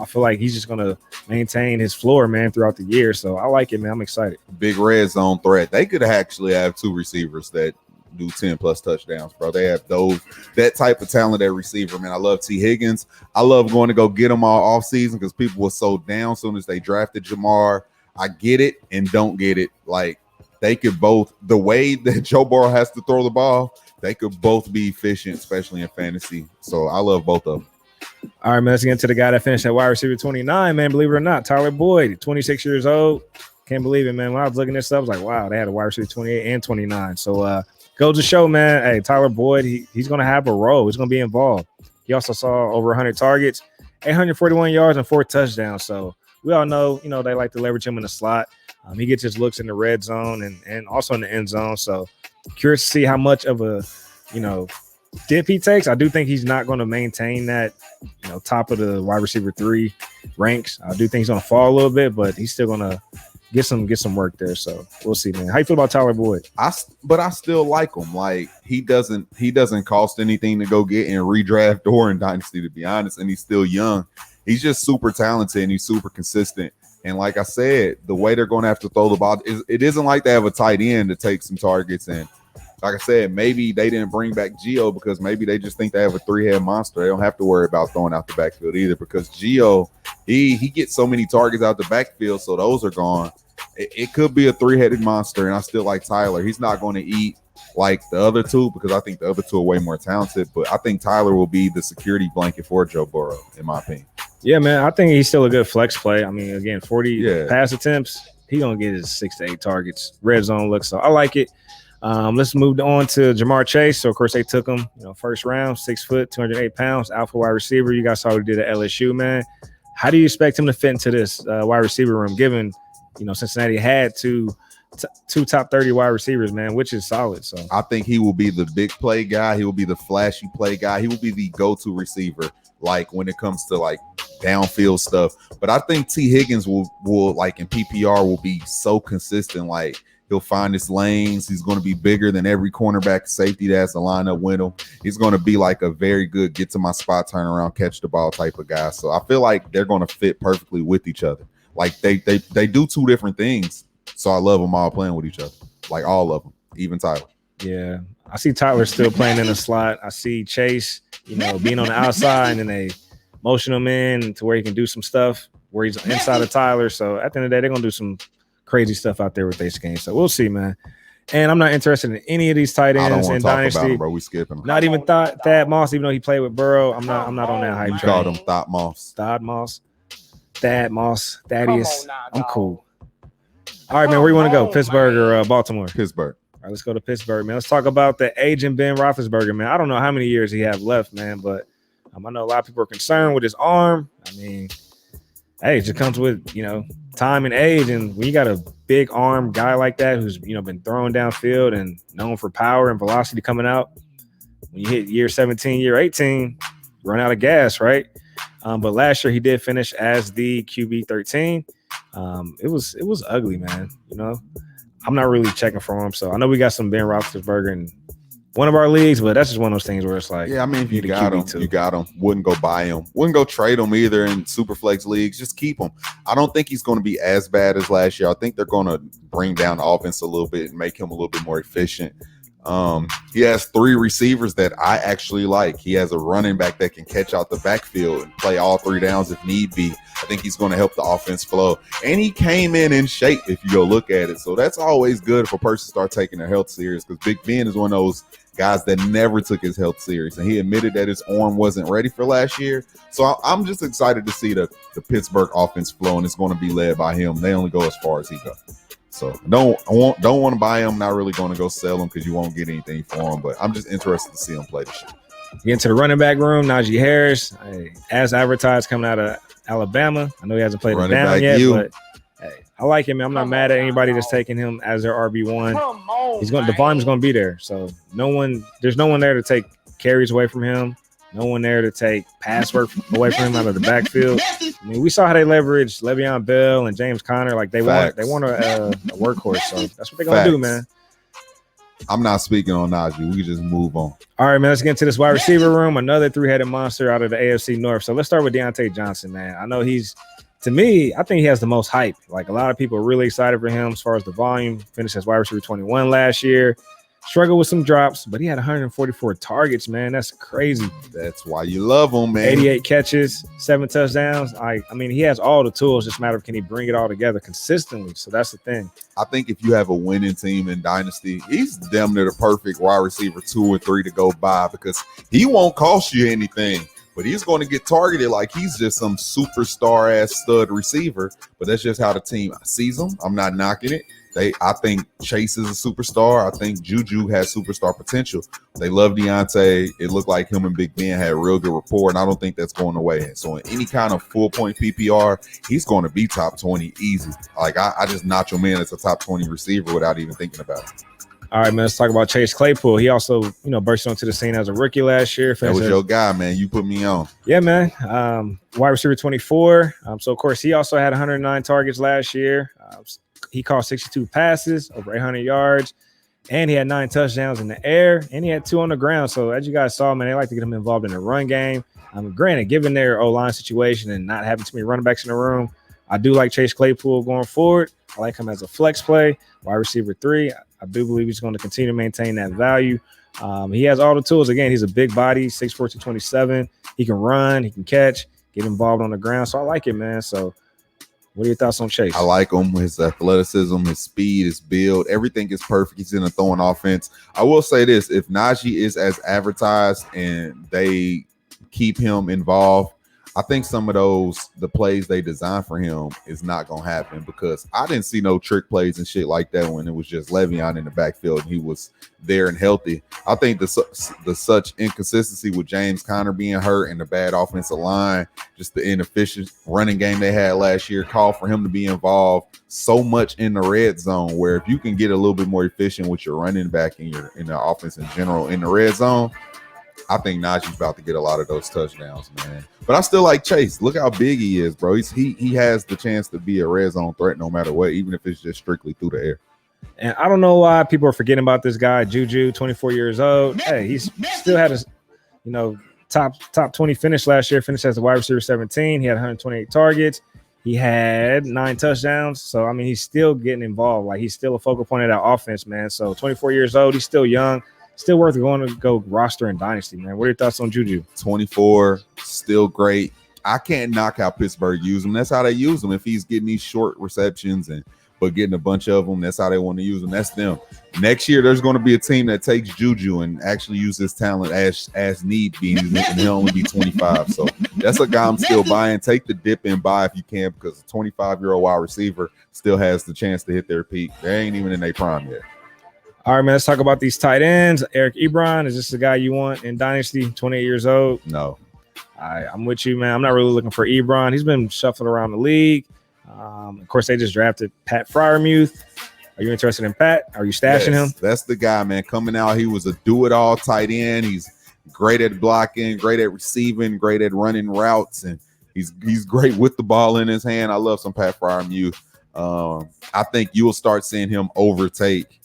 I feel like he's just going to maintain his floor, man, throughout the year. So I like it, man. I'm excited. Big red zone threat. They could actually have 2 receivers that do 10 plus touchdowns, bro. They have that type of talent at receiver, man. I love T. Higgins. I love going to go get him all off season because people were so down as soon as they drafted Jamar. I get it and don't get it. Like, they could both, the way that Joe Burrow has to throw the ball, they could both be efficient, especially in fantasy. So I love both of them. All right, man, let's get into the guy that finished at wide receiver 29, man. Believe it or not, Tyler Boyd, 26 years old. Can't believe it, man. When I was looking this up, I was like, wow, they had a wide receiver 28 and 29. So goes to show, man, hey, Tyler Boyd, he's going to have a role. He's going to be involved. He also saw over 100 targets, 841 yards, and 4 touchdowns. So we all know, they like to leverage him in the slot. He gets his looks in the red zone and also in the end zone. So curious to see how much of a, dip he takes. I do think he's not going to maintain that, top of the wide receiver 3 ranks. I do think he's going to fall a little bit, but he's still going to get some work there. So we'll see, man. How you feel about Tyler Boyd? But I still like him. Like, he doesn't cost anything to go get in redraft or in Dynasty, to be honest. And he's still young. He's just super talented and he's super consistent. And like I said, the way they're going to have to throw the ball, it isn't like they have a tight end to take some targets. And like I said, maybe they didn't bring back Gio because maybe they just think they have a 3-head monster. They don't have to worry about throwing out the backfield either because Gio, he gets so many targets out the backfield, so those are gone. It could be a 3-headed monster, and I still like Tyler. He's not going to eat like the other 2 because I think the other 2 are way more talented, but I think Tyler will be the security blanket for Joe Burrow, in my opinion. Yeah, man, I think he's still a good flex play. I mean, again, 40 pass attempts, he's going to get his 6 to 8 targets. Red zone looks, so I like it. Let's move on to Jamar Chase. So, of course, they took him, first round, 6 foot, 208 pounds, alpha wide receiver. You guys saw what he did at LSU, man. How do you expect him to fit into this wide receiver room, given, Cincinnati had two top 30 wide receivers, man, which is solid. So I think he will be the big play guy. He will be the flashy play guy. He will be the go-to receiver, like when it comes to like downfield stuff. But I think T. Higgins will like in PPR will be so consistent. Like, he'll find his lanes. He's going to be bigger than every cornerback safety that has to line up with him. He's going to be like a very good get to my spot, turn around, catch the ball type of guy. So I feel like they're going to fit perfectly with each other. Like they do 2 different things. So I love them all playing with each other, like all of them, even Tyler. Yeah, I see Tyler still playing in the slot. I see Chase, being on the outside, and then they motion him in to where he can do some stuff where he's inside of Tyler. So at the end of the day, they're going to do some crazy stuff out there with their game. So we'll see, man. And I'm not interested in any of these tight ends in Dynasty. About him, bro. We skipping him. Not even Thad Moss, even though he played with Burrow. I'm not on that hype train. train. Called him Thad Moss. Thad Moss. Thaddeus. I'm cool. All right, man. Where you want to go? Pittsburgh or Baltimore? Pittsburgh. All right, let's go to Pittsburgh, man. Let's talk about the aging Ben Roethlisberger, man. I don't know how many years he have left, man, but I know a lot of people are concerned with his arm. I mean, hey, it just comes with, time and age. And when you got a big arm guy like that who's, been thrown downfield and known for power and velocity coming out, when you hit year 17, year 18, you run out of gas, right? But last year he did finish as the QB 13. It was ugly, man. I'm not really checking for him. So I know we got some Ben Roethlisberger in one of our leagues, but that's just one of those things where it's like, yeah, I mean, if you got him, you got him. Wouldn't go buy him. Wouldn't go trade him either in Superflex leagues. Just keep him. I don't think he's going to be as bad as last year. I think they're going to bring down the offense a little bit and make him a little bit more efficient. He has 3 receivers that I actually like. He has a running back that can catch out the backfield and play all 3 downs if need be. I think he's going to help the offense flow. And he came in shape if you go look at it. So that's always good if a person starts taking their health serious because Big Ben is one of those guys that never took his health serious. And he admitted that his arm wasn't ready for last year. So I'm just excited to see the Pittsburgh offense flow, and it's going to be led by him. They only go as far as he goes. So don't want to buy him. Not really going to go sell him because you won't get anything for him. But I'm just interested to see him play this year. Get into the running back room. Najee Harris, as advertised, coming out of Alabama. I know he hasn't played him down yet, but hey, I like him. I'm not mad at anybody that's taking him as their RB1. The volume's going to be there. So there's no one there to take carries away from him. No one there to take pass work away from him out of the backfield. I mean, we saw how they leveraged Le'Veon Bell and James Conner. Like they want a workhorse. So that's what they're going to do, man. I'm not speaking on Najee. We can just move on. All right, man. Let's get into this wide receiver room. Another three-headed monster out of the AFC North. So let's start with Deontay Johnson, man. I know to me, I think he has the most hype. Like a lot of people are really excited for him as far as the volume. Finished as wide receiver 21 last year. Struggled with some drops, but he had 144 targets, man. That's crazy. That's why you love him, man. 88 catches, 7 touchdowns. I mean, he has all the tools. Just a matter of can he bring it all together consistently. So that's the thing. I think if you have a winning team in Dynasty, he's damn near the perfect wide receiver 2 or 3 to go by because he won't cost you anything. But he's going to get targeted like he's just some superstar ass stud receiver. But that's just how the team sees him. I'm not knocking it. I think Chase is a superstar. I think Juju has superstar potential. They love Deontay. It looked like him and Big Ben had real good rapport, and I don't think that's going away. So in any kind of full point PPR, he's going to be top 20 easy. Like I just notch him in as a top 20 receiver without even thinking about it. All right, man, let's talk about Chase Claypool. He also, burst onto the scene as a rookie last year. That was your guy, man. You put me on. Yeah, man. Wide receiver 24. So, of course, he also had 109 targets last year. He caught 62 passes, over 800 yards, and he had 9 touchdowns in the air, and he had 2 on the ground. So, as you guys saw, man, they like to get him involved in the run game. Granted, given their O-line situation and not having too many running backs in the room, I do like Chase Claypool going forward. I like him as a flex play, wide receiver 3. I do believe he's going to continue to maintain that value. He has all the tools. Again, he's a big body, 6'4", 227. He can run, he can catch, get involved on the ground. So I like it, man. So what are your thoughts on Chase? I like him. His athleticism, his speed, his build, everything is perfect. He's in a throwing offense. I will say this. If Najee is as advertised and they keep him involved, I think some of the plays they designed for him is not going to happen because I didn't see no trick plays and shit like that when it was just Le'Veon in the backfield and he was there and healthy. I think the such inconsistency with James Conner being hurt and the bad offensive line, just the inefficient running game they had last year, called for him to be involved so much in the red zone where if you can get a little bit more efficient with your running back and in the offense in general in the red zone, I think Najee's about to get a lot of those touchdowns, man. But I still like Chase. Look how big he is, bro. He has the chance to be a red zone threat no matter what, even if it's just strictly through the air. And I don't know why people are forgetting about this guy, Juju, 24 years old. Hey, he's still had his, top 20 finish last year. Finished as a wide receiver 17. He had 128 targets. He had 9 touchdowns. So, I mean, he's still getting involved. Like, he's still a focal point of that offense, man. So, 24 years old. He's still young. Still worth going to go roster in Dynasty, man. What are your thoughts on Juju? 24, still great. I can't knock how Pittsburgh use him. That's how they use him. If he's getting these short receptions but getting a bunch of them, that's how they want to use him. That's them. Next year, there's going to be a team that takes Juju and actually use his talent as need be, and he'll only be 25. So that's a guy I'm still buying. Take the dip and buy if you can because a 25-year-old wide receiver still has the chance to hit their peak. They ain't even in their prime yet. All right, man, let's talk about these tight ends. Eric Ebron, is this the guy you want in Dynasty, 28 years old? No. I'm with you, man. I'm not really looking for Ebron. He's been shuffled around the league. Of course, they just drafted Pat Freiermuth. Are you interested in Pat? Are you stashing him? That's the guy, man. Coming out, he was a do-it-all tight end. He's great at blocking, great at receiving, great at running routes, and he's great with the ball in his hand. I love some Pat Freiermuth. I think you'll start seeing him overtake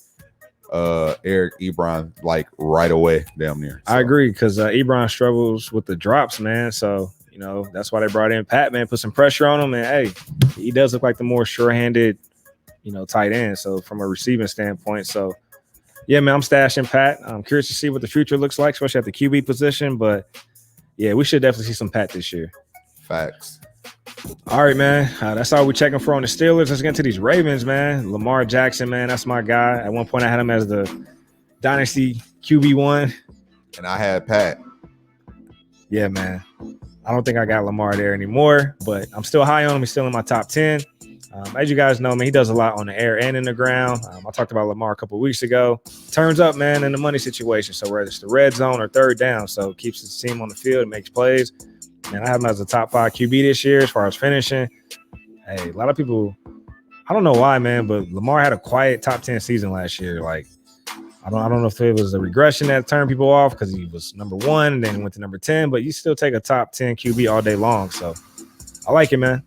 Eric Ebron like right away down there. So. I agree because Ebron struggles with the drops, man. So, that's why they brought in Pat, man, put some pressure on him. And, hey, he does look like the more sure-handed, tight end. So, from a receiving standpoint. So, yeah, man, I'm stashing Pat. I'm curious to see what the future looks like, especially at the QB position. But, yeah, we should definitely see some Pat this year. Facts. All right, man. That's all we're checking for on the Steelers. Let's get into these Ravens, man. Lamar Jackson, man, that's my guy. At one point, I had him as the Dynasty QB1. And I had Pat. Yeah, man. I don't think I got Lamar there anymore, but I'm still high on him. He's still in my top 10. As you guys know, man, he does a lot on the air and in the ground. I talked about Lamar a couple of weeks ago. Turns up, man, in the money situation. So whether it's the red zone or third down, so keeps his team on the field, makes plays. Man, I have him as a top 5 QB this year as far as finishing. Hey, a lot of people, I don't know why, man, but Lamar had a quiet top 10 season last year. Like, I don't know if it was a regression that turned people off because he was number 1 and then he went to number 10, but you still take a top 10 QB all day long. So I like it, man.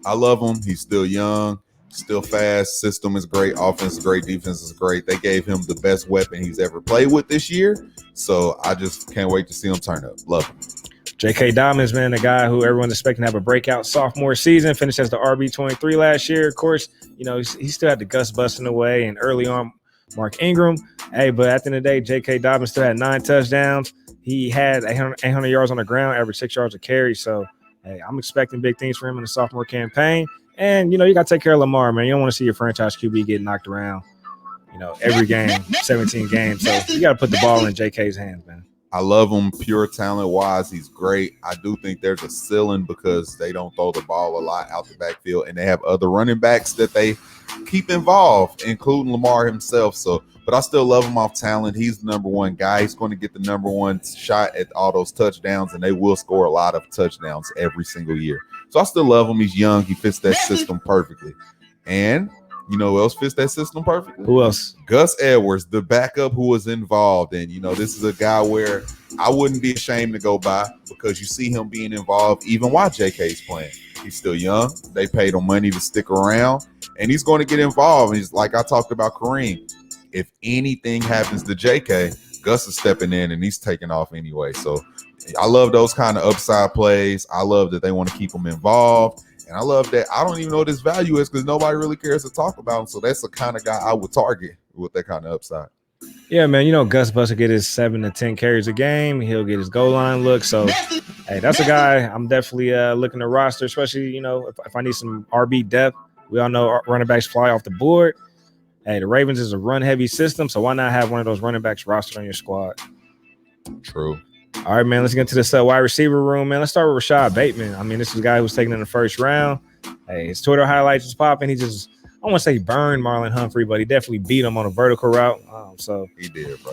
I love him. He's still young, still fast. System is great. Offense is great. Defense is great. They gave him the best weapon he's ever played with this year. So I just can't wait to see him turn up. Love him. J.K. Dobbins, man, the guy who everyone's expecting to have a breakout sophomore season, finished as the RB23 last year. Of course, you know, he still had the Gus busting away and early on Mark Ingram. Hey, but at the end of the day, J.K. Dobbins still had 9 touchdowns. He had 800 yards on the ground, average 6 yards a carry. So, hey, I'm expecting big things for him in the sophomore campaign. And, you know, you got to take care of Lamar, man. You don't want to see your franchise QB get knocked around, you know, every game, 17 games. So you got to put the ball in J.K.'s hands, man. I love him pure talent-wise. He's great. I do think there's a ceiling because they don't throw the ball a lot out the backfield, and they have other running backs that they keep involved, including Lamar himself. So, but I still love him off talent. He's the number 1 guy. He's going to get the number 1 shot at all those touchdowns, and they will score a lot of touchdowns every single year. So I still love him. He's young. He fits that system perfectly. And you know who else fits that system perfectly? Who else? Gus Edwards, the backup who was involved. And, you know, this is a guy where I wouldn't be ashamed to go by because you see him being involved even while JK's playing. He's still young. They paid him money to stick around, and he's going to get involved. He's like I talked about Kareem. If anything happens to JK, Gus is stepping in, and he's taking off anyway. So I love those kind of upside plays. I love that they want to keep him involved. And I love that I don't even know what his value is because nobody really cares to talk about him. So that's the kind of guy I would target with that kind of upside. Yeah, man. You know, Gus Bus will get his 7 to 10 carries a game. He'll get his goal line look. So, hey, that's a guy I'm definitely looking to roster, especially, you know, if I need some RB depth. We all know running backs fly off the board. Hey, the Ravens is a run-heavy system, so why not have one of those running backs rostered on your squad? True. All right, man, let's get into this wide receiver room, man. Let's start with Rashad Bateman. I mean, this is a guy who was taken in the first round. Hey, his Twitter highlights was popping. He just, I want to say burned Marlon Humphrey, but he definitely beat him on a vertical route. So he did, bro.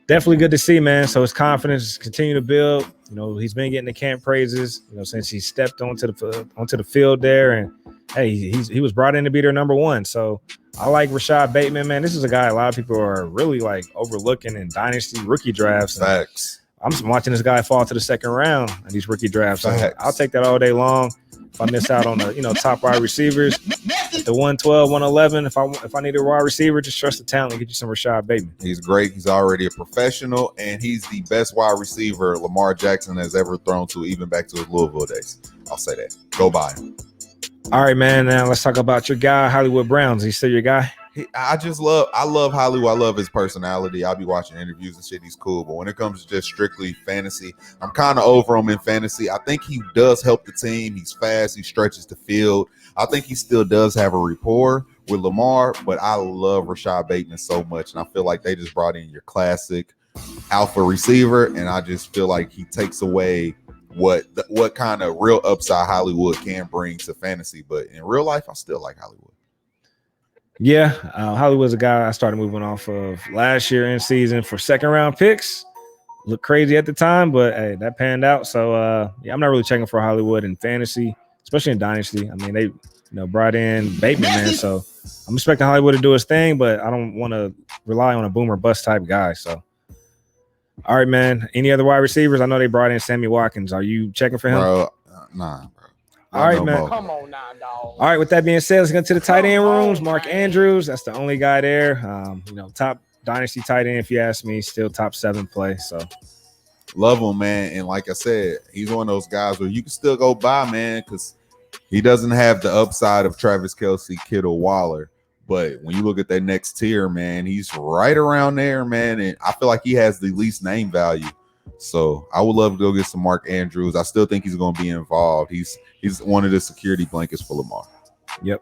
Definitely good to see, man. So his confidence continue to build. You know, he's been getting the camp praises, you know, since he stepped onto the field there. And hey, he was brought in to be their number 1. So I like Rashad Bateman, man. This is a guy a lot of people are really like overlooking in dynasty rookie drafts. Facts. I'm just watching this guy fall to the second round in these rookie drafts. So I'll take that all day long. If I miss out on the, you know, top wide receivers, at the 112, 111, if I need a wide receiver, just trust the talent and get you some Rashad Bateman. He's great. He's already a professional, and he's the best wide receiver Lamar Jackson has ever thrown to, even back to his Louisville days. I'll say that. Go by him. All right, man. Now let's talk about your guy, Hollywood Browns. He's still your guy? I love Hollywood. I love his personality. I'll be watching interviews and shit. He's cool. But when it comes to just strictly fantasy, I'm kind of over him in fantasy. I think he does help the team. He's fast. He stretches the field. I think he still does have a rapport with Lamar, but I love Rashad Bateman so much. And I feel like they just brought in your classic alpha receiver. And I just feel like he takes away what kind of real upside Hollywood can bring to fantasy. But in real life, I still like Hollywood. Yeah, Hollywood's a guy I started moving off of last year in season for second round picks. Looked crazy at the time, but hey, that panned out. So yeah, I'm not really checking for Hollywood in fantasy, especially in dynasty. I mean, they brought in Bateman, man. So I'm expecting Hollywood to do his thing, but I don't want to rely on a boomer bust type guy. So all right, man. Any other wide receivers? I know they brought in Sammy Watkins. Are you checking for him? Bro, nah, bro. All right, man. Come on now, dog. All right, with that being said, let's get to the tight end rooms. Mark Andrews, that's the only guy there. Top dynasty tight end, if you ask me, still top 7 play. So love him, man. And like I said, he's one of those guys where you can still go by, man, because he doesn't have the upside of Travis Kelce, Kittle, Waller. But when you look at that next tier, man, he's right around there, man. And I feel like he has the least name value. So I would love to go get some Mark Andrews. I still think he's going to be involved. He's one of the security blankets for Lamar. Yep.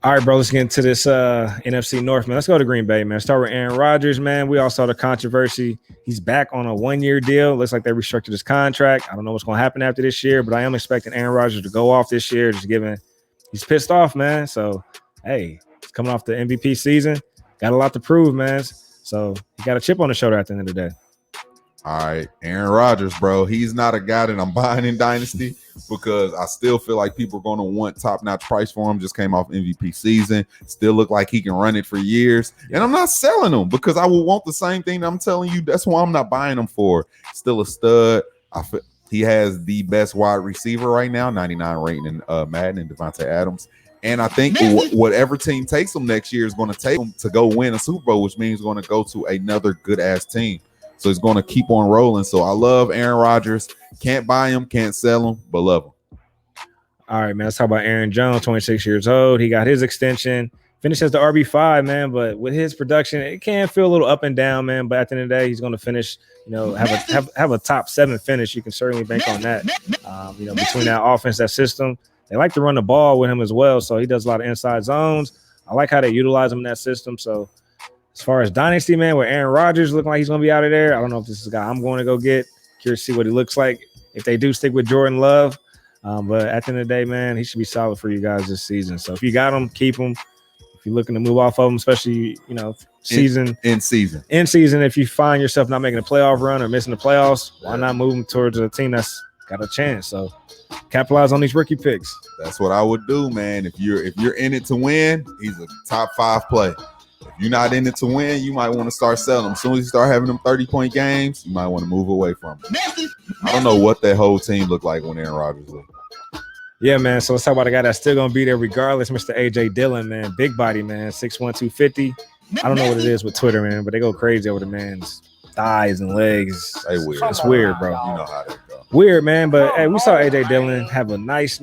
All right, bro, let's get into this NFC North, man. Let's go to Green Bay, man. Start with Aaron Rodgers, man. We all saw the controversy. He's back on a one-year deal. Looks like they restructured his contract. I don't know what's going to happen after this year, but I am expecting Aaron Rodgers to go off this year, just given he's pissed off, man. So, hey, he's coming off the MVP season. Got a lot to prove, man. So he got a chip on the shoulder at the end of the day. All right, Aaron Rodgers, bro. He's not a guy that I'm buying in Dynasty because I still feel like people are going to want top-notch price for him. Just came off MVP season. Still look like he can run it for years. And I'm not selling him because I will want the same thing that I'm telling you. That's why I'm not buying him for. Still a stud. He has the best wide receiver right now, 99 rating in Madden and Devontae Adams. And I think whatever team takes him next year is going to take him to go win a Super Bowl, which means going to go to another good-ass team. So he's going to keep on rolling. So I love Aaron Rodgers. Can't buy him, can't sell him, but love him. All right, man. Let's talk about Aaron Jones, 26 years old. He got his extension. Finished as the RB5, man. But with his production, it can feel a little up and down, man. But at the end of the day, he's going to finish, have a top 7 finish. You can certainly bank on that. Between that offense, that system, they like to run the ball with him as well. So he does a lot of inside zones. I like how they utilize him in that system. So as far as Dynasty, man, where Aaron Rodgers looking like he's going to be out of there, I don't know if this is a guy I'm going to go get. Curious to see what he looks like if they do stick with Jordan Love. But at the end of the day, man, he should be solid for you guys this season. So if you got him, keep him. If you're looking to move off of him, especially, in season, if you find yourself not making a playoff run or missing the playoffs, why not move him towards a team that's got a chance? So capitalize on these rookie picks. That's what I would do, man. If you're in it to win, he's a top 5 play. If you're not in it to win, you might want to start selling him. As soon as you start having them 30-point games, you might want to move away from him. I don't know what that whole team looked like when Aaron Rodgers was. Yeah, man. So let's talk about a guy that's still going to be there regardless, Mr. A.J. Dillon, man. Big body, man. 6'1", 250. I don't know what it is with Twitter, man, but they go crazy over the man's thighs and legs. They weird. It's weird, bro. You know how that go. Weird, man. But, hey, we saw A.J. Dillon have a nice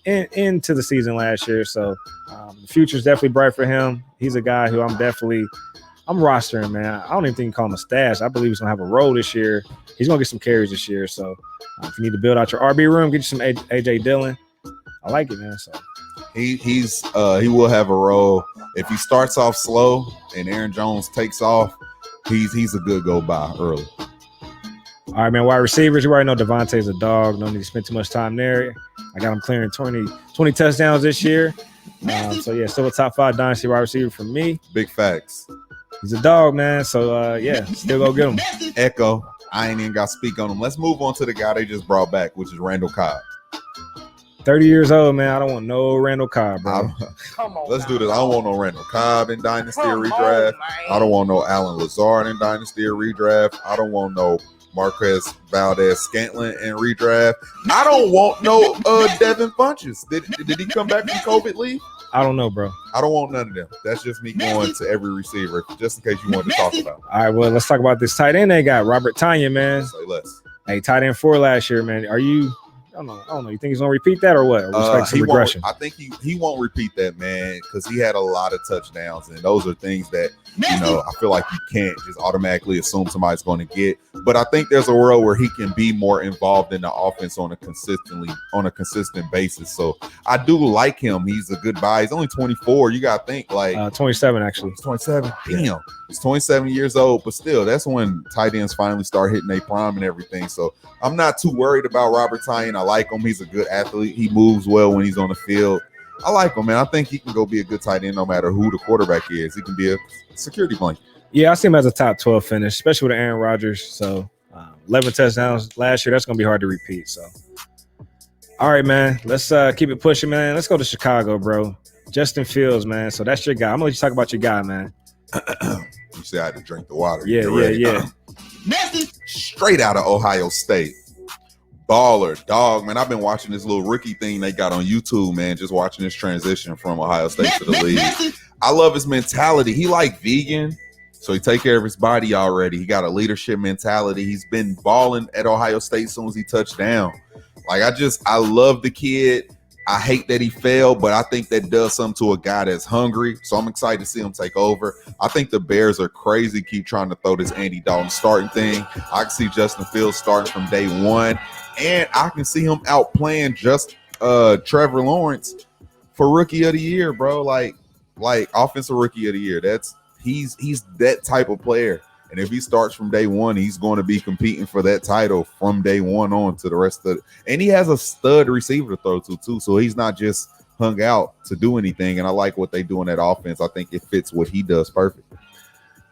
into the season last year. So the future's definitely bright for him. He's a guy who I'm rostering, man. I don't even think you can call him a stash. I believe he's going to have a role this year. He's going to get some carries this year. So if you need to build out your RB room, get you some A.J. Dillon. I like it, man. So he will have a role. If he starts off slow and Aaron Jones takes off, he's a good go by early. All right, man. Wide receivers, you already know Devontae's a dog. No need to spend too much time there. I got him clearing 20 touchdowns this year. Still a top 5 Dynasty wide receiver for me. Big facts. He's a dog, man. So, still go get him. Echo. I ain't even got to speak on him. Let's move on to the guy they just brought back, which is Randall Cobb. 30 years old, man. I don't want no Randall Cobb, bro. Let's do this. I don't want no Randall Cobb in Dynasty or redraft. I don't want no Allen Lazard in Dynasty or redraft. I don't want no Marquez Valdez-Scantling in redraft. I don't want no Devin Funches. Did he come back from COVID leave? I don't know, bro. I don't want none of them. That's just me going to every receiver, just in case you wanted to talk about it. All right, well, let's talk about this tight end they got, Robert Tonyan, man. Say less. Hey, tight end 4 last year, man. Are you? I don't know. You think he's gonna repeat that or what? Or expect some regression? I think he won't repeat that, man, because he had a lot of touchdowns, and those are things that I feel like you can't just automatically assume somebody's going to get. But I think there's a world where he can be more involved in the offense on a consistent basis. So I do like him. He's a good buy. He's only 24. You got to think 27 actually. He's 27. Damn. He's 27 years old, but still, that's when tight ends finally start hitting their prime and everything. So I'm not too worried about Robert Tonyan. I like him. He's a good athlete. He moves well when he's on the field. I like him, man. I think he can go be a good tight end no matter who the quarterback is. He can be a security blanket. Yeah, I see him as a top 12 finish, especially with Aaron Rodgers. So 11 touchdowns last year. That's going to be hard to repeat. So, all right, man. Let's keep it pushing, man. Let's go to Chicago, bro. Justin Fields, man. So that's your guy. I'm going to let you talk about your guy, man. You say I had to drink the water. Yeah. Straight out of Ohio State. Baller, dog, man. I've been watching this little rookie thing they got on YouTube, man. Just watching this transition from Ohio State to the league. I love his mentality. He like vegan, so he take care of his body already. He got a leadership mentality. He's been balling at Ohio State as soon as he touched down. I love the kid. I hate that he failed, but I think that does something to a guy that's hungry. So I'm excited to see him take over. I think the Bears are crazy, keep trying to throw this Andy Dalton starting thing. I can see Justin Fields starting from day one, and I can see him outplaying Trevor Lawrence for rookie of the year, bro. Like offensive rookie of the year. He's that type of player. And if he starts from day one, he's going to be competing for that title from day one on to the rest of it. And he has a stud receiver to throw to too. So he's not just hung out to do anything. And I like what they do in that offense. I think it fits what he does perfect.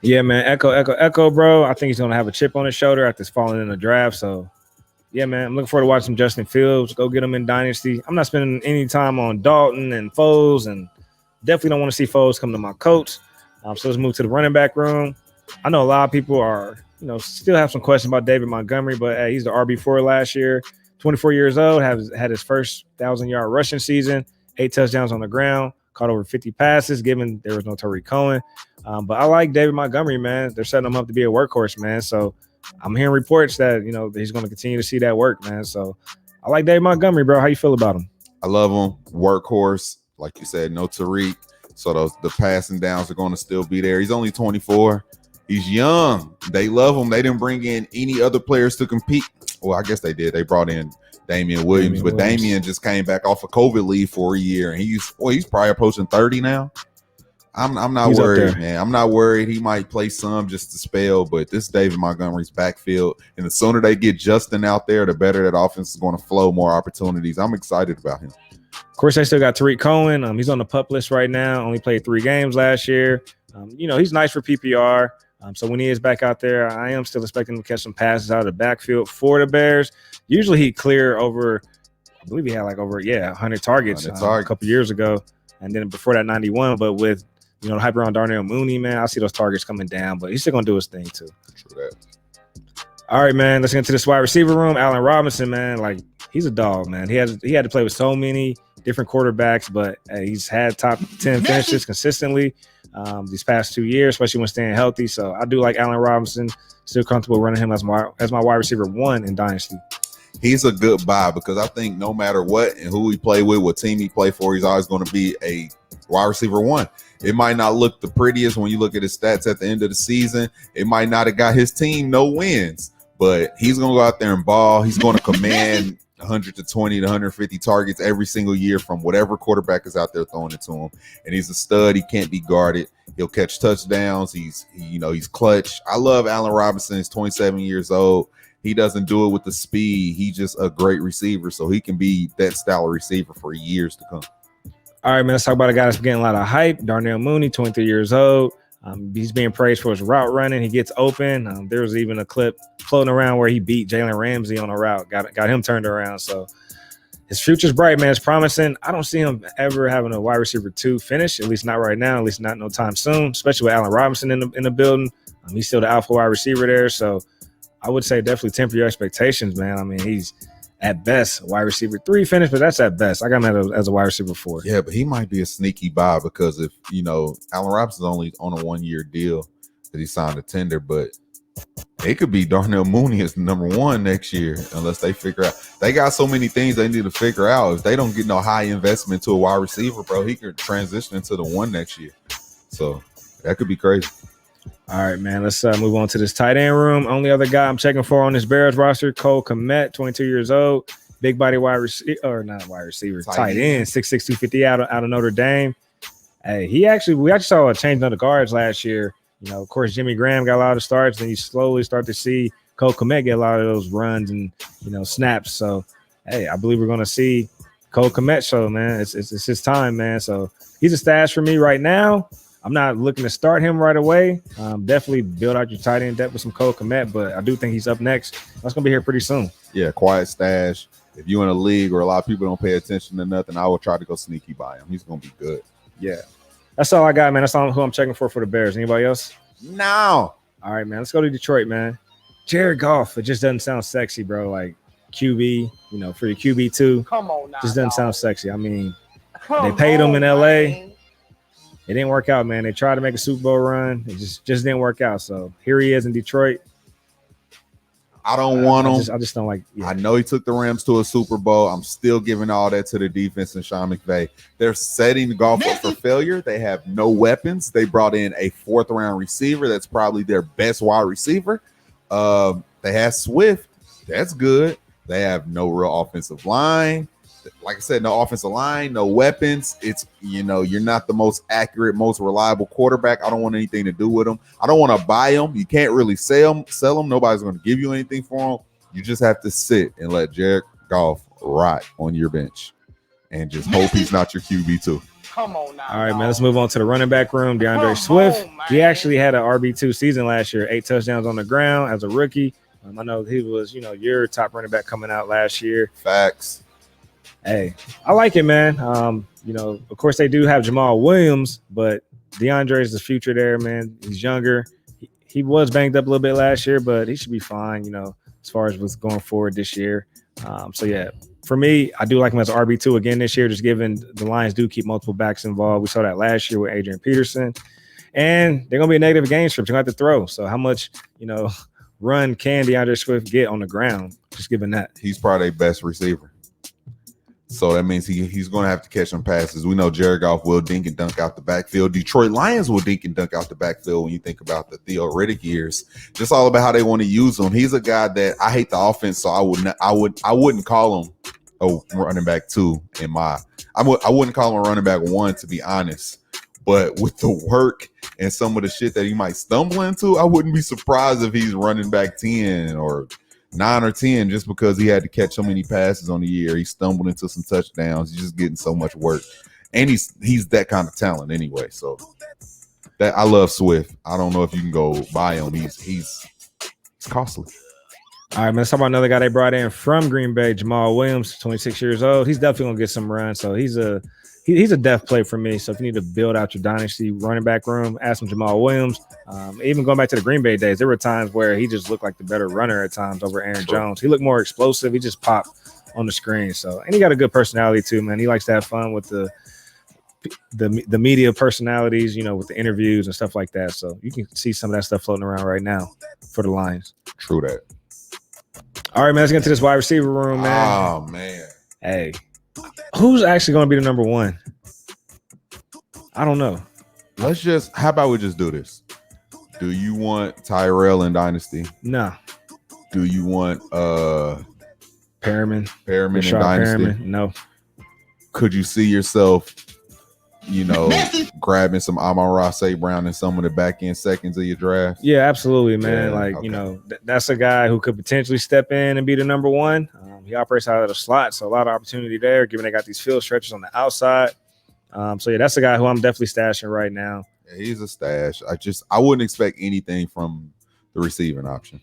Yeah, man. Echo, bro. I think he's going to have a chip on his shoulder after falling in the draft. So, yeah, man. I'm looking forward to watching some Justin Fields. Go get him in Dynasty. I'm not spending any time on Dalton and Foles, and definitely don't want to see Foles come to my coach. So let's move to the running back room. I know a lot of people are, still have some questions about David Montgomery, but hey, he's the RB4 last year, 24 years old, had his first 1,000-yard rushing season, 8 touchdowns on the ground, caught over 50 passes, given there was no Tariq Cohen. But I like David Montgomery, man. They're setting him up to be a workhorse, man. So I'm hearing reports that, he's going to continue to see that work, man. So I like David Montgomery, bro. How you feel about him? I love him. Workhorse. Like you said, no Tariq. So the passing downs are going to still be there. He's only 24. He's young. They love him. They didn't bring in any other players to compete. Well, I guess they did. They brought in Damian Williams, but Damian just came back off of COVID leave for a year, and he's probably approaching 30 now. I'm not worried, man. I'm not worried. He might play some just to spell, but this David Montgomery's backfield, and the sooner they get Justin out there, the better that offense is going to flow, more opportunities. I'm excited about him. Of course, they still got Tariq Cohen. He's on the PUP list right now. Only played 3 games last year. He's nice for PPR. So when he is back out there, I am still expecting him to catch some passes out of the backfield for the Bears. Usually he clear over, I believe he had 100 targets a couple years ago. And then before that, 91. But with, the hype around Darnell Mooney, man, I see those targets coming down. But he's still going to do his thing, too. True that. All right, man, let's get into this wide receiver room. Allen Robinson, man, he's a dog, man. He had to play with so many different quarterbacks, but he's had top 10 finishes consistently these past 2 years, especially when staying healthy. So I do like Allen Robinson. Still comfortable running him as my wide receiver 1 in Dynasty. He's a good buy because I think no matter what and who he play with, what team he play for, he's always going to be a wide receiver 1. It might not look the prettiest when you look at his stats at the end of the season. It might not have got his team no wins, but he's going to go out there and ball. He's going to command 120 to 150 targets every single year from whatever quarterback is out there throwing it to him. And he's a stud. He can't be guarded. He'll catch touchdowns. He's clutch. I love Allen Robinson. He's 27 years old. He doesn't do it with the speed. He's just a great receiver. So he can be that style of receiver for years to come. All right, man, let's talk about a guy that's getting a lot of hype. Darnell Mooney, 23 years old. He's being praised for his route running. He gets open. There was even a clip floating around where he beat Jalen Ramsey on a route, got him turned around. So his future's bright, man. It's promising. I don't see him ever having a wide receiver 2 finish, at least not right now, at least not no time soon, especially with Allen Robinson in the building. He's still the alpha wide receiver there. So I would say definitely temper your expectations, man. I mean, he's at best wide receiver 3 finish, but that's at best. I got him as a wide receiver 4. Yeah, but he might be a sneaky buy because if, Allen Robinson's only on a 1-year deal that he signed a tender, but it could be Darnell Mooney as the number 1 next year unless they figure out. They got so many things they need to figure out. If they don't get no high investment to a wide receiver, bro, he could transition into the 1 next year. So that could be crazy. All right, man. Let's move on to this tight end room. Only other guy I'm checking for on this Bears roster, Cole Kmet, 22 years old, big body tight end, 6'6", 250 out of Notre Dame. Hey, we actually saw a change on the guards last year. Of course, Jimmy Graham got a lot of starts, then you slowly start to see Cole Kmet get a lot of those runs and snaps. So, hey, I believe we're going to see Cole Kmet show, man. It's his time, man. So he's a stash for me right now. I'm not looking to start him right away. Definitely build out your tight end depth with some Cole Kmet, but I do think he's up next. That's going to be here pretty soon. Yeah, quiet stash. If you're in a league where a lot of people don't pay attention to nothing, I will try to go sneaky by him. He's going to be good. Yeah. That's all I got, man. That's all who I'm checking for the Bears. Anybody else? No. All right, man. Let's go to Detroit, man. Jared Goff. It just doesn't sound sexy, bro. Like QB, for your QB2. Come on now. Just doesn't sound sexy. I mean, they paid him in LA. Man. It didn't work out, man. They tried to make a Super Bowl run. It just didn't work out. So here he is in Detroit. I don't want him. I just don't like. Yeah. I know he took the Rams to a Super Bowl. I'm still giving all that to the defense and Sean McVay. They're setting the Goff up for failure. They have no weapons. They brought in a 4th-round receiver. That's probably their best wide receiver. They have Swift. That's good. They have no real offensive line. like I said, no offensive line, no weapons. It's, you know, you're not the most accurate, most reliable quarterback. I don't want anything to do with him. I don't want to buy him. You can't really sell him. Nobody's going to give you anything for him. You just have to sit and let Jared Goff rot on your bench and just hope he's not your QB too. Come on now. All right, man. Let's move on to the running back room. DeAndre Swift. He actually had an RB2 season last year, 8 touchdowns on the ground as a rookie. I know he was, you know, your top running back coming out last year. Facts. Hey, I like it, man. You know, of course they do have Jamal Williams, but DeAndre is the future there, man. He's younger. He was banged up a little bit last year, but he should be fine, you know, as far as what's going forward this year. So yeah, for me, I do like him as RB2 again this year, just given the Lions do keep multiple backs involved. We saw that last year with Adrian Peterson, and they're going to be a negative game script. You're going to have to throw. So how much, you know, run can DeAndre Swift get on the ground? Just given that. He's probably their best receiver. So that means he's going to have to catch some passes. We know Jared Goff will dink and dunk out the backfield. Detroit Lions will dink and dunk out the backfield when you think about the Theo Riddick years. Just all about how they want to use him. He's a guy that I hate the offense, so I wouldn't call him a running back 2 in my. I wouldn't call him a running back 1, to be honest. But with the work and some of the shit that he might stumble into, I wouldn't be surprised if he's running back 10 or 9 or 10, just because he had to catch so many passes on the year. He stumbled into some touchdowns. He's just getting so much work, and he's that kind of talent anyway. So that I love Swift. I don't know if you can go buy him. He's costly. All right, man. Let's talk about another guy they brought in from Green Bay, Jamal Williams, 26 years old. He's definitely gonna get some run. So he's a def play for me. So if you need to build out your dynasty running back room, add some Jamal Williams. Even going back to the Green Bay days, there were times where he just looked like the better runner at times over Aaron Jones. He looked more explosive. He just popped on the screen. So, and he got a good personality too, man. He likes to have fun with the media personalities, you know, with the interviews and stuff like that. So you can see some of that stuff floating around right now for the Lions. True that. All right, man. Let's get to this wide receiver room, man. Oh man. Hey, who's actually going to be the number 1? I don't know. How about we just do this? Do you want Tyrell in Dynasty? No. Do you want Perriman in Dynasty? Perriman? No. Could you see yourself, you know, grabbing some Amon-Ra St. Brown in some of the back end seconds of your draft? Yeah, absolutely, man. Yeah, you know, that's a guy who could potentially step in and be the number 1. He operates out of the slot, so a lot of opportunity there, given they got these field stretches on the outside. So yeah, that's a guy who I'm definitely stashing right now. Yeah, he's a stash. I wouldn't expect anything from the receiving option.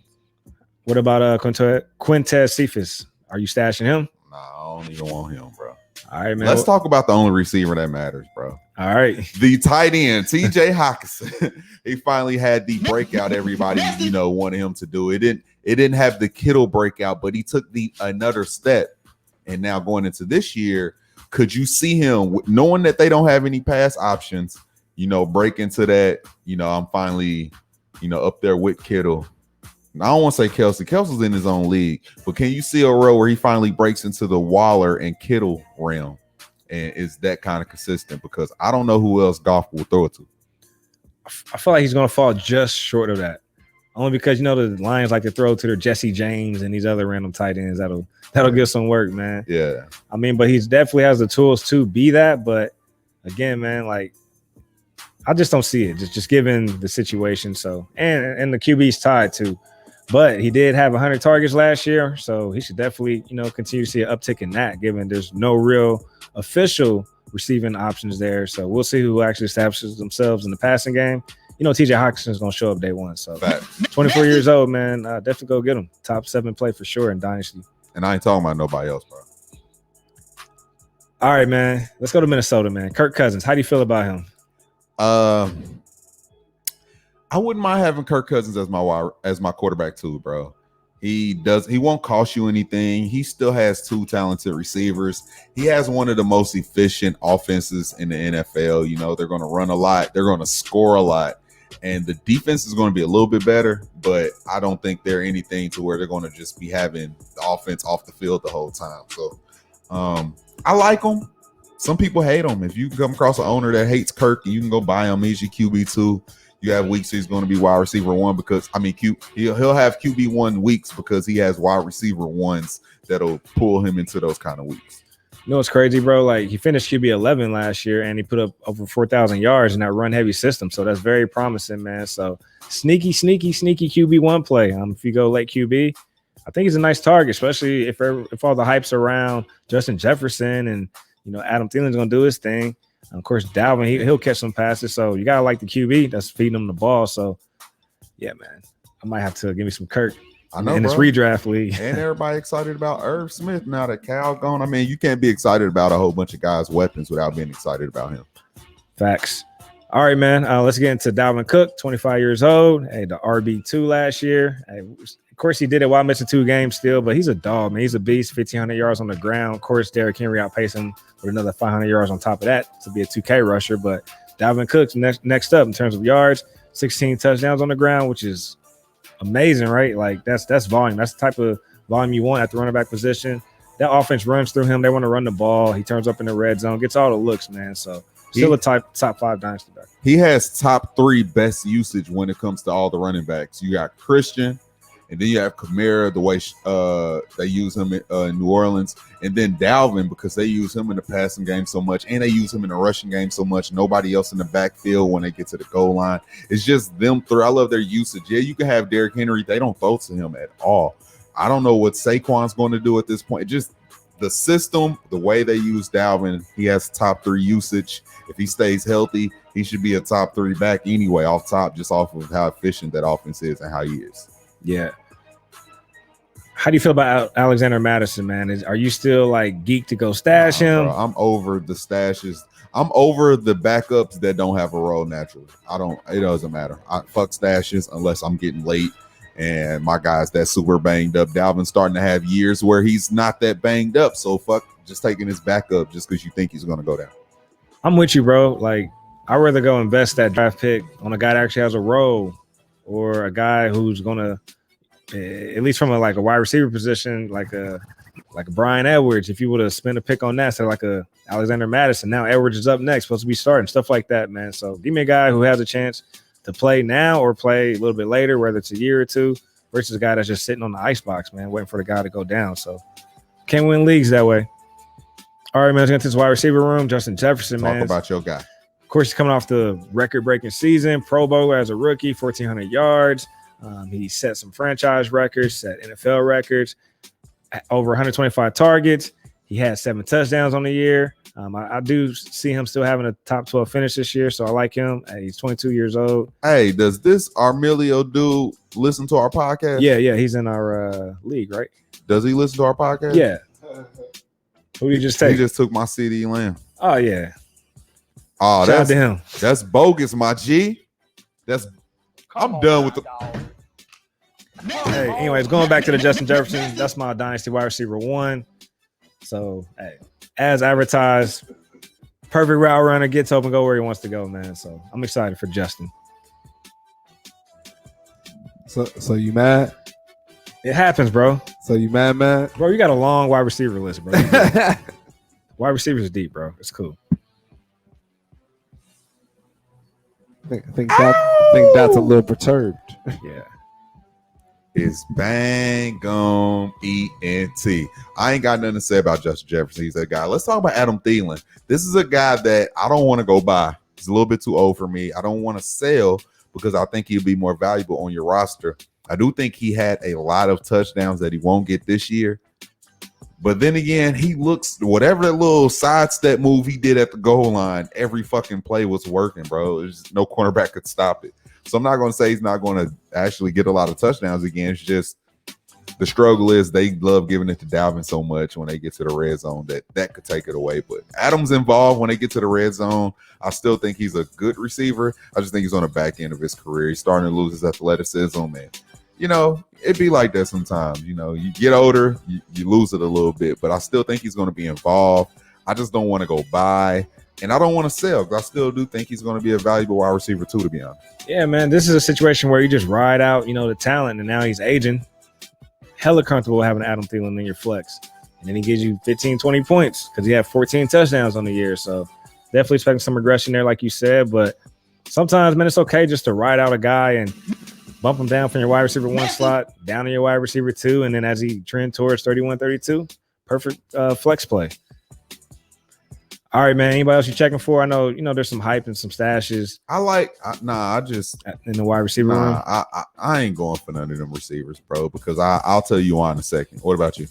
What about Quintez Cephas? Are you stashing him? Nah, I don't even want him, bro. All right, man. Let's talk about the only receiver that matters, bro. All right. The tight end, TJ Hawkinson. He finally had the breakout everybody, you know, wanted him to do. It didn't have the Kittle breakout, but he took another step. And now going into this year, could you see him, knowing that they don't have any pass options, you know, break into that, you know, I'm finally, you know, up there with Kittle. I don't want to say Kelsey. Kelsey's in his own league, but can you see a row where he finally breaks into the Waller and Kittle realm and is that kind of consistent? Because I don't know who else Goff will throw it to. I feel like he's going to fall just short of that. Only because, you know, the Lions like to throw to their Jesse James and these other random tight ends. That'll give some work, man. Yeah. I mean, but he's definitely has the tools to be that. But again, man, like, I just don't see it. Just given the situation. So, and the QB's tied too. But he did have 100 targets last year. So he should definitely, you know, continue to see an uptick in that, given there's no real official receiving options there. So we'll see who actually establishes themselves in the passing game. You know, TJ Hawkinson is going to show up day 1. So 24 years old, man. Definitely go get him. Top 7 play for sure in Dynasty. And I ain't talking about nobody else, bro. All right, man. Let's go to Minnesota, man. Kirk Cousins. How do you feel about him? I wouldn't mind having Kirk Cousins as my quarterback too, bro. He won't cost you anything. He still has 2 talented receivers. He has one of the most efficient offenses in the NFL. You know, they're going to run a lot. They're going to score a lot. And the defense is going to be a little bit better, but I don't think they're anything to where they're going to just be having the offense off the field the whole time. So I like him. Some people hate him. If you come across an owner that hates Kirk, you can go buy him. He's your QB2. You have weeks he's going to be wide receiver 1 because he'll have QB1 weeks because he has wide receiver 1s that'll pull him into those kind of weeks. You know what's crazy, bro? Like, he finished QB 11 last year, and he put up over 4,000 yards in that run-heavy system. So that's very promising, man. So sneaky QB1 play. If you go late QB, I think he's a nice target, especially if all the hype's around Justin Jefferson and, you know, Adam Thielen's going to do his thing. Of course, Dalvin, he'll catch some passes. So you got to like the QB that's feeding him the ball. So, yeah, man, I might have to give me some Kirk I know, in this redraft league. And everybody excited about Irv Smith now that Cal gone. I mean, you can't be excited about a whole bunch of guys' weapons without being excited about him. Facts. All right, man. Let's get into Dalvin Cook, 25 years old. Hey, the RB2 last year. Hey, of course, he did it while missing 2 games still, but he's a dog, man. He's a beast, 1,500 yards on the ground. Of course, Derrick Henry outpaced him with another 500 yards on top of that to be a 2K rusher. But Dalvin Cook's next up in terms of yards, 16 touchdowns on the ground, which is amazing, right? Like, that's volume. That's the type of volume you want at the running back position. That offense runs through him. They want to run the ball. He turns up in the red zone, gets all the looks, man. So still a top 5 dynasty back. He has top 3 best usage when it comes to all the running backs. You got Christian, and then you have Kamara, the way they use him in New Orleans, and then Dalvin, because they use him in the passing game so much, and they use him in the rushing game so much. Nobody else in the backfield when they get to the goal line. It's just them 3. I love their usage. Yeah, you can have Derrick Henry. They don't throw to him at all. I don't know what Saquon's going to do at this point. Just the system, the way they use Dalvin, he has top 3 usage. If he stays healthy, he should be a top 3 back anyway, off top, just off of how efficient that offense is and how he is. Yeah. How do you feel about Alexander Madison, man? Are you still like geek to go stash him? Bro, I'm over the stashes. I'm over the backups that don't have a role naturally. It doesn't matter. I fuck stashes unless I'm getting late and my guy's that super banged up. Dalvin's starting to have years where he's not that banged up. So fuck just taking his backup just because you think he's going to go down. I'm with you, bro. Like, I'd rather go invest that draft pick on a guy that actually has a role, or a guy who's going to, at least from a wide receiver position, like a Brian Edwards. If you would have spent a pick on that, so like a Alexander Madison. Now Edwards is up next, supposed to be starting, stuff like that, man. So give me a guy who has a chance to play now or play a little bit later, whether it's a year or 2, versus a guy that's just sitting on the icebox, man, waiting for the guy to go down. So can't win leagues that way. All right, man, let's get to this wide receiver room. Justin Jefferson, man. Talk about your guy. Of course, he's coming off the record-breaking season, Pro Bowl as a rookie, 1,400 yards. He set some franchise records, set NFL records, over 125 targets. He had 7 touchdowns on the year. I do see him still having a top 12 finish this year, so I like him. He's 22 years old. Hey, does this Armilio dude listen to our podcast? Yeah, he's in our league, right? Does he listen to our podcast? Yeah. Who did you just take? He just took my CD Lamb. Oh, yeah. Oh, Shout out to him. That's bogus, my G. I'm done with the. Hey, anyways, going back to the Justin Jefferson, that's my dynasty wide receiver 1. So, hey, as advertised, perfect route runner, gets open, go where he wants to go, man. So I'm excited for Justin. So you mad? It happens, bro. So you mad? Bro, you got a long wide receiver list, bro. Wide receivers deep, bro. It's cool. I think that's a little perturbed. Yeah. Is bang on ENT. I ain't got nothing to say about Justin Jefferson. He's that guy. Let's talk about Adam Thielen. This is a guy that I don't want to go by. He's a little bit too old for me. I don't want to sell because I think he'll be more valuable on your roster. I do think he had a lot of touchdowns that he won't get this year. But then again, he looks, whatever that little sidestep move he did at the goal line, every fucking play was working, bro. There's no cornerback could stop it. So I'm not going to say he's not going to actually get a lot of touchdowns again. It's just the struggle is they love giving it to Dalvin so much when they get to the red zone that could take it away. But Adams involved when they get to the red zone. I still think he's a good receiver. I just think he's on the back end of his career. He's starting to lose his athleticism. And, it'd be like that sometimes. You get older, you lose it a little bit. But I still think he's going to be involved. I just don't want to go buy. And I don't want to sell because I still do think he's going to be a valuable wide receiver too, to be honest. Yeah, man. This is a situation where you just ride out, the talent, and now he's aging. Hella comfortable having Adam Thielen in your flex. And then he gives you 15, 20 points because he had 14 touchdowns on the year. So definitely expecting some regression there, like you said. But sometimes, man, it's okay just to ride out a guy and bump him down from your wide receiver 1 slot, down to your wide receiver 2. And then as he trend towards 31, 32, perfect flex play. All right, man. Anybody else you checking for? I know, there's some hype and some stashes I just in the wide receiver room. I ain't going for none of them receivers, bro, because I'll tell you why in a second. What about you?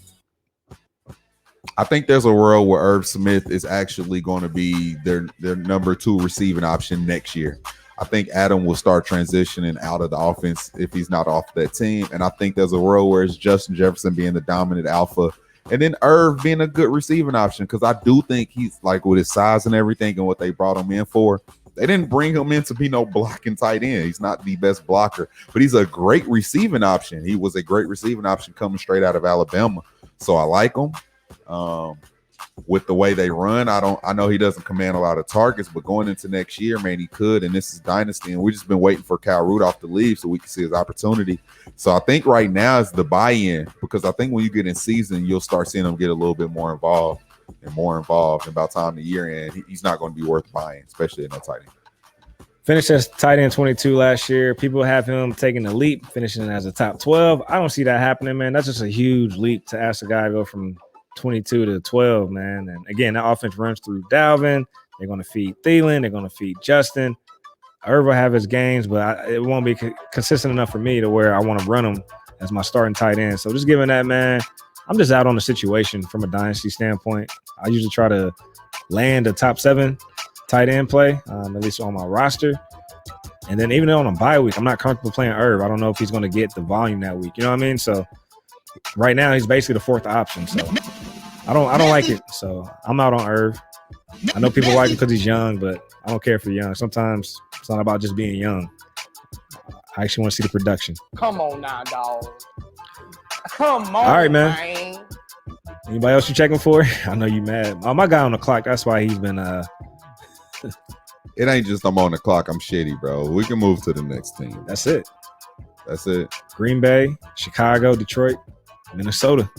I think there's a world where Irv Smith is actually going to be their number 2 receiving option next year. I think Adam will start transitioning out of the offense if he's not off that team. And I think there's a world where it's Justin Jefferson being the dominant alpha and then Irv being a good receiving option, because I do think he's like, with his size and everything and what they brought him in for, they didn't bring him in to be no blocking tight end. He's not the best blocker, but he's a great receiving option. He was a great receiving option coming straight out of Alabama. So I like him. With the way they run, I know he doesn't command a lot of targets, but going into next year, man, he could. And this is Dynasty, and we've just been waiting for Kyle Rudolph to leave so we can see his opportunity. So I think right now is the buy-in, because I think when you get in season, you'll start seeing him get a little bit more involved. And about time the year end, he's not going to be worth buying, especially in that tight end. Finished as tight end 22 last year. People have him taking a leap, finishing as a top 12. I don't see that happening, man. That's just a huge leap to ask a guy to go from 22 to 12, man. And again, that offense runs through Dalvin. They're going to feed Thielen. They're going to feed Justin. Irv will have his games, but it won't be consistent enough for me to where I want to run him as my starting tight end. So just giving that, man, I'm just out on the situation from a dynasty standpoint. I usually try to land a top 7 tight end play, at least on my roster. And then even on a bye week, I'm not comfortable playing Irv. I don't know if he's going to get the volume that week. You know what I mean? So right now, he's basically the 4th option. So I don't like it. So I'm out on Irv. I know people like him because he's young, but I don't care if you're young. Sometimes it's not about just being young. I actually want to see the production. Come on now, dog. Come on. All right, man. Anybody else you checking for? I know you mad. Oh, my guy on the clock. That's why he's been. It ain't just I'm on the clock. I'm shitty, bro. We can move to the next team. That's it. Green Bay, Chicago, Detroit, Minnesota.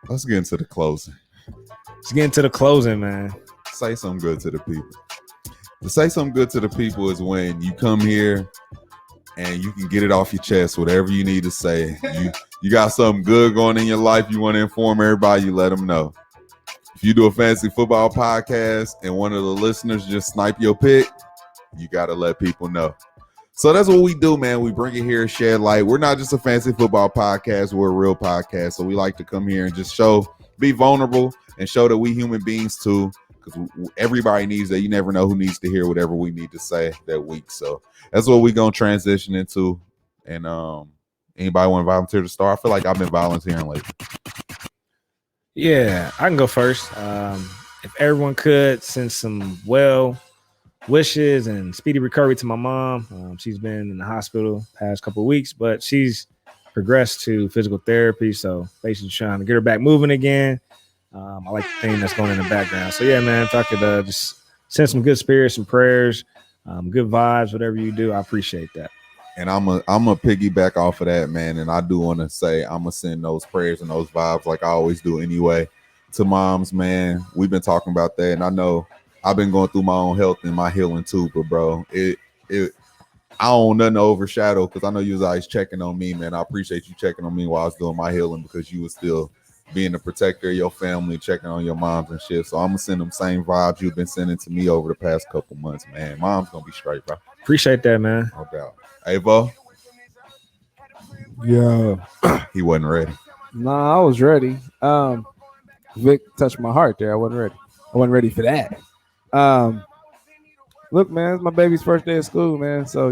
Let's get into the closing. Man. Say something good to the people. To say something good to the people is when you come here and you can get it off your chest, whatever you need to say. You got something good going in your life, you want to inform everybody, you let them know. If you do a fantasy football podcast and one of the listeners just snipe your pick, you got to let people know. So that's what we do, man. We bring it here, shed light. We're not just a fantasy football podcast. We're a real podcast. So we like to come here and just be vulnerable and show that we human beings too, because everybody needs that. You never know who needs to hear whatever we need to say that week. So that's what we're going to transition into. And anybody want to volunteer to start? I feel like I've been volunteering lately. Yeah, I can go first. If everyone could send some wishes and speedy recovery to my mom. She's been in the hospital past couple of weeks, but she's progressed to physical therapy. So basically trying to get her back moving again. I like the thing that's going in the background. So yeah, man, if I could just send some good spirits and prayers, good vibes, whatever you do, I appreciate that. And I'm a piggyback off of that, man. And I do want to say I'm gonna send those prayers and those vibes like I always do anyway to moms, man. We've been talking about that, and I know I've been going through my own health and my healing too, but bro, I don't want nothing to overshadow, because I know you was always checking on me, man. I appreciate you checking on me while I was doing my healing, because you was still being the protector of your family, checking on your moms and shit. So I'm gonna send them same vibes you've been sending to me over the past couple months, man. Mom's gonna be straight, bro. Appreciate that, man. No doubt. Hey, Bo. Yeah. He wasn't ready. Nah, I was ready. Vic touched my heart there. I wasn't ready. I wasn't ready for that. Look, man, it's my baby's first day of school, man. So,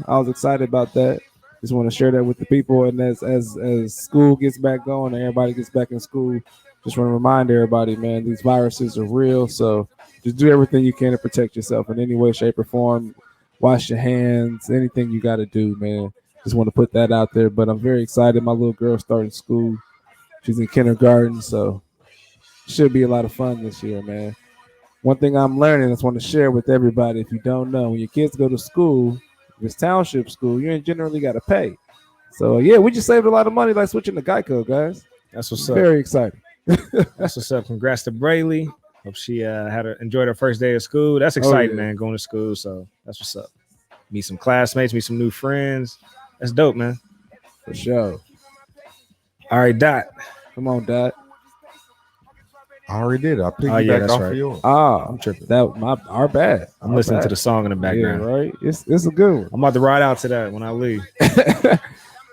I was excited about that. Just want to share that with the people. And as school gets back going and everybody gets back in school, just want to remind everybody, man, these viruses are real. So just do everything you can to protect yourself in any way, shape, or form. Wash your hands, anything you got to do, man. Just want to put that out there. But I'm very excited. My little girl starting school. She's in kindergarten, so it should be a lot of fun this year, man. One thing I'm learning, I just want to share with everybody, if you don't know, when your kids go to school, if it's township school, you ain't generally got to pay. So, yeah, we just saved a lot of money by switching to Geico, guys. That's what's up. Very exciting. That's what's up. Congrats to Brayley. Hope she enjoyed her first day of school. That's exciting, man, going to school. So that's what's up. Meet some classmates, meet some new friends. That's dope, man. For sure. All right, Dot. Come on, Dot. I already did. I picked Oh, you yeah, back that's off right. of yours. I'm tripping. Our bad. I'm listening to the song in the background. Yeah, right. It's a good one. I'm about to ride out to that when I leave.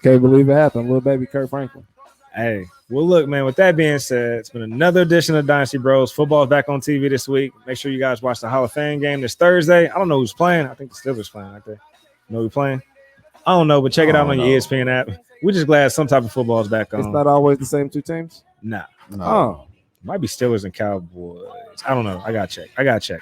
Can't believe it happened. Little baby Kurt Franklin. Hey, well, look, man, with that being said, it's been another edition of Dynasty Bros. Football's back on TV this week. Make sure you guys watch the Hall of Fame game this Thursday. I don't know who's playing. I think the Steelers playing right there. Know who's playing? I don't know, but check it out on your ESPN app. We're just glad some type of football is back on. It's not always the same two teams? Nah. No. Oh. Might be Steelers and Cowboys. I don't know. I got to check.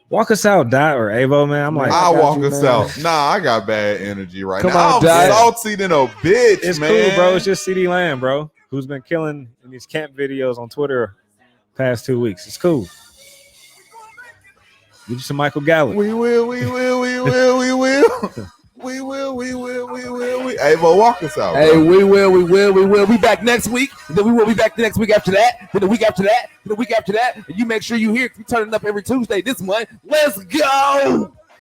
Walk us out, Dot or Avo, man. I'm like, I'll walk you, us man. out. Nah, I got bad energy right Come now. on, I'm Dot. salty than a bitch, it's man. cool, bro. It's just CD Lamb, bro, who's been killing in these camp videos on Twitter past 2 weeks. It's cool. Get you some Michael Gallup. We will. Hey, but walk us out. Hey, bro. we will. We back next week. Then we will be back the next week after that. Then the week after that. Then the week after that. And you make sure you hear. We turning up every Tuesday this month. Let's go.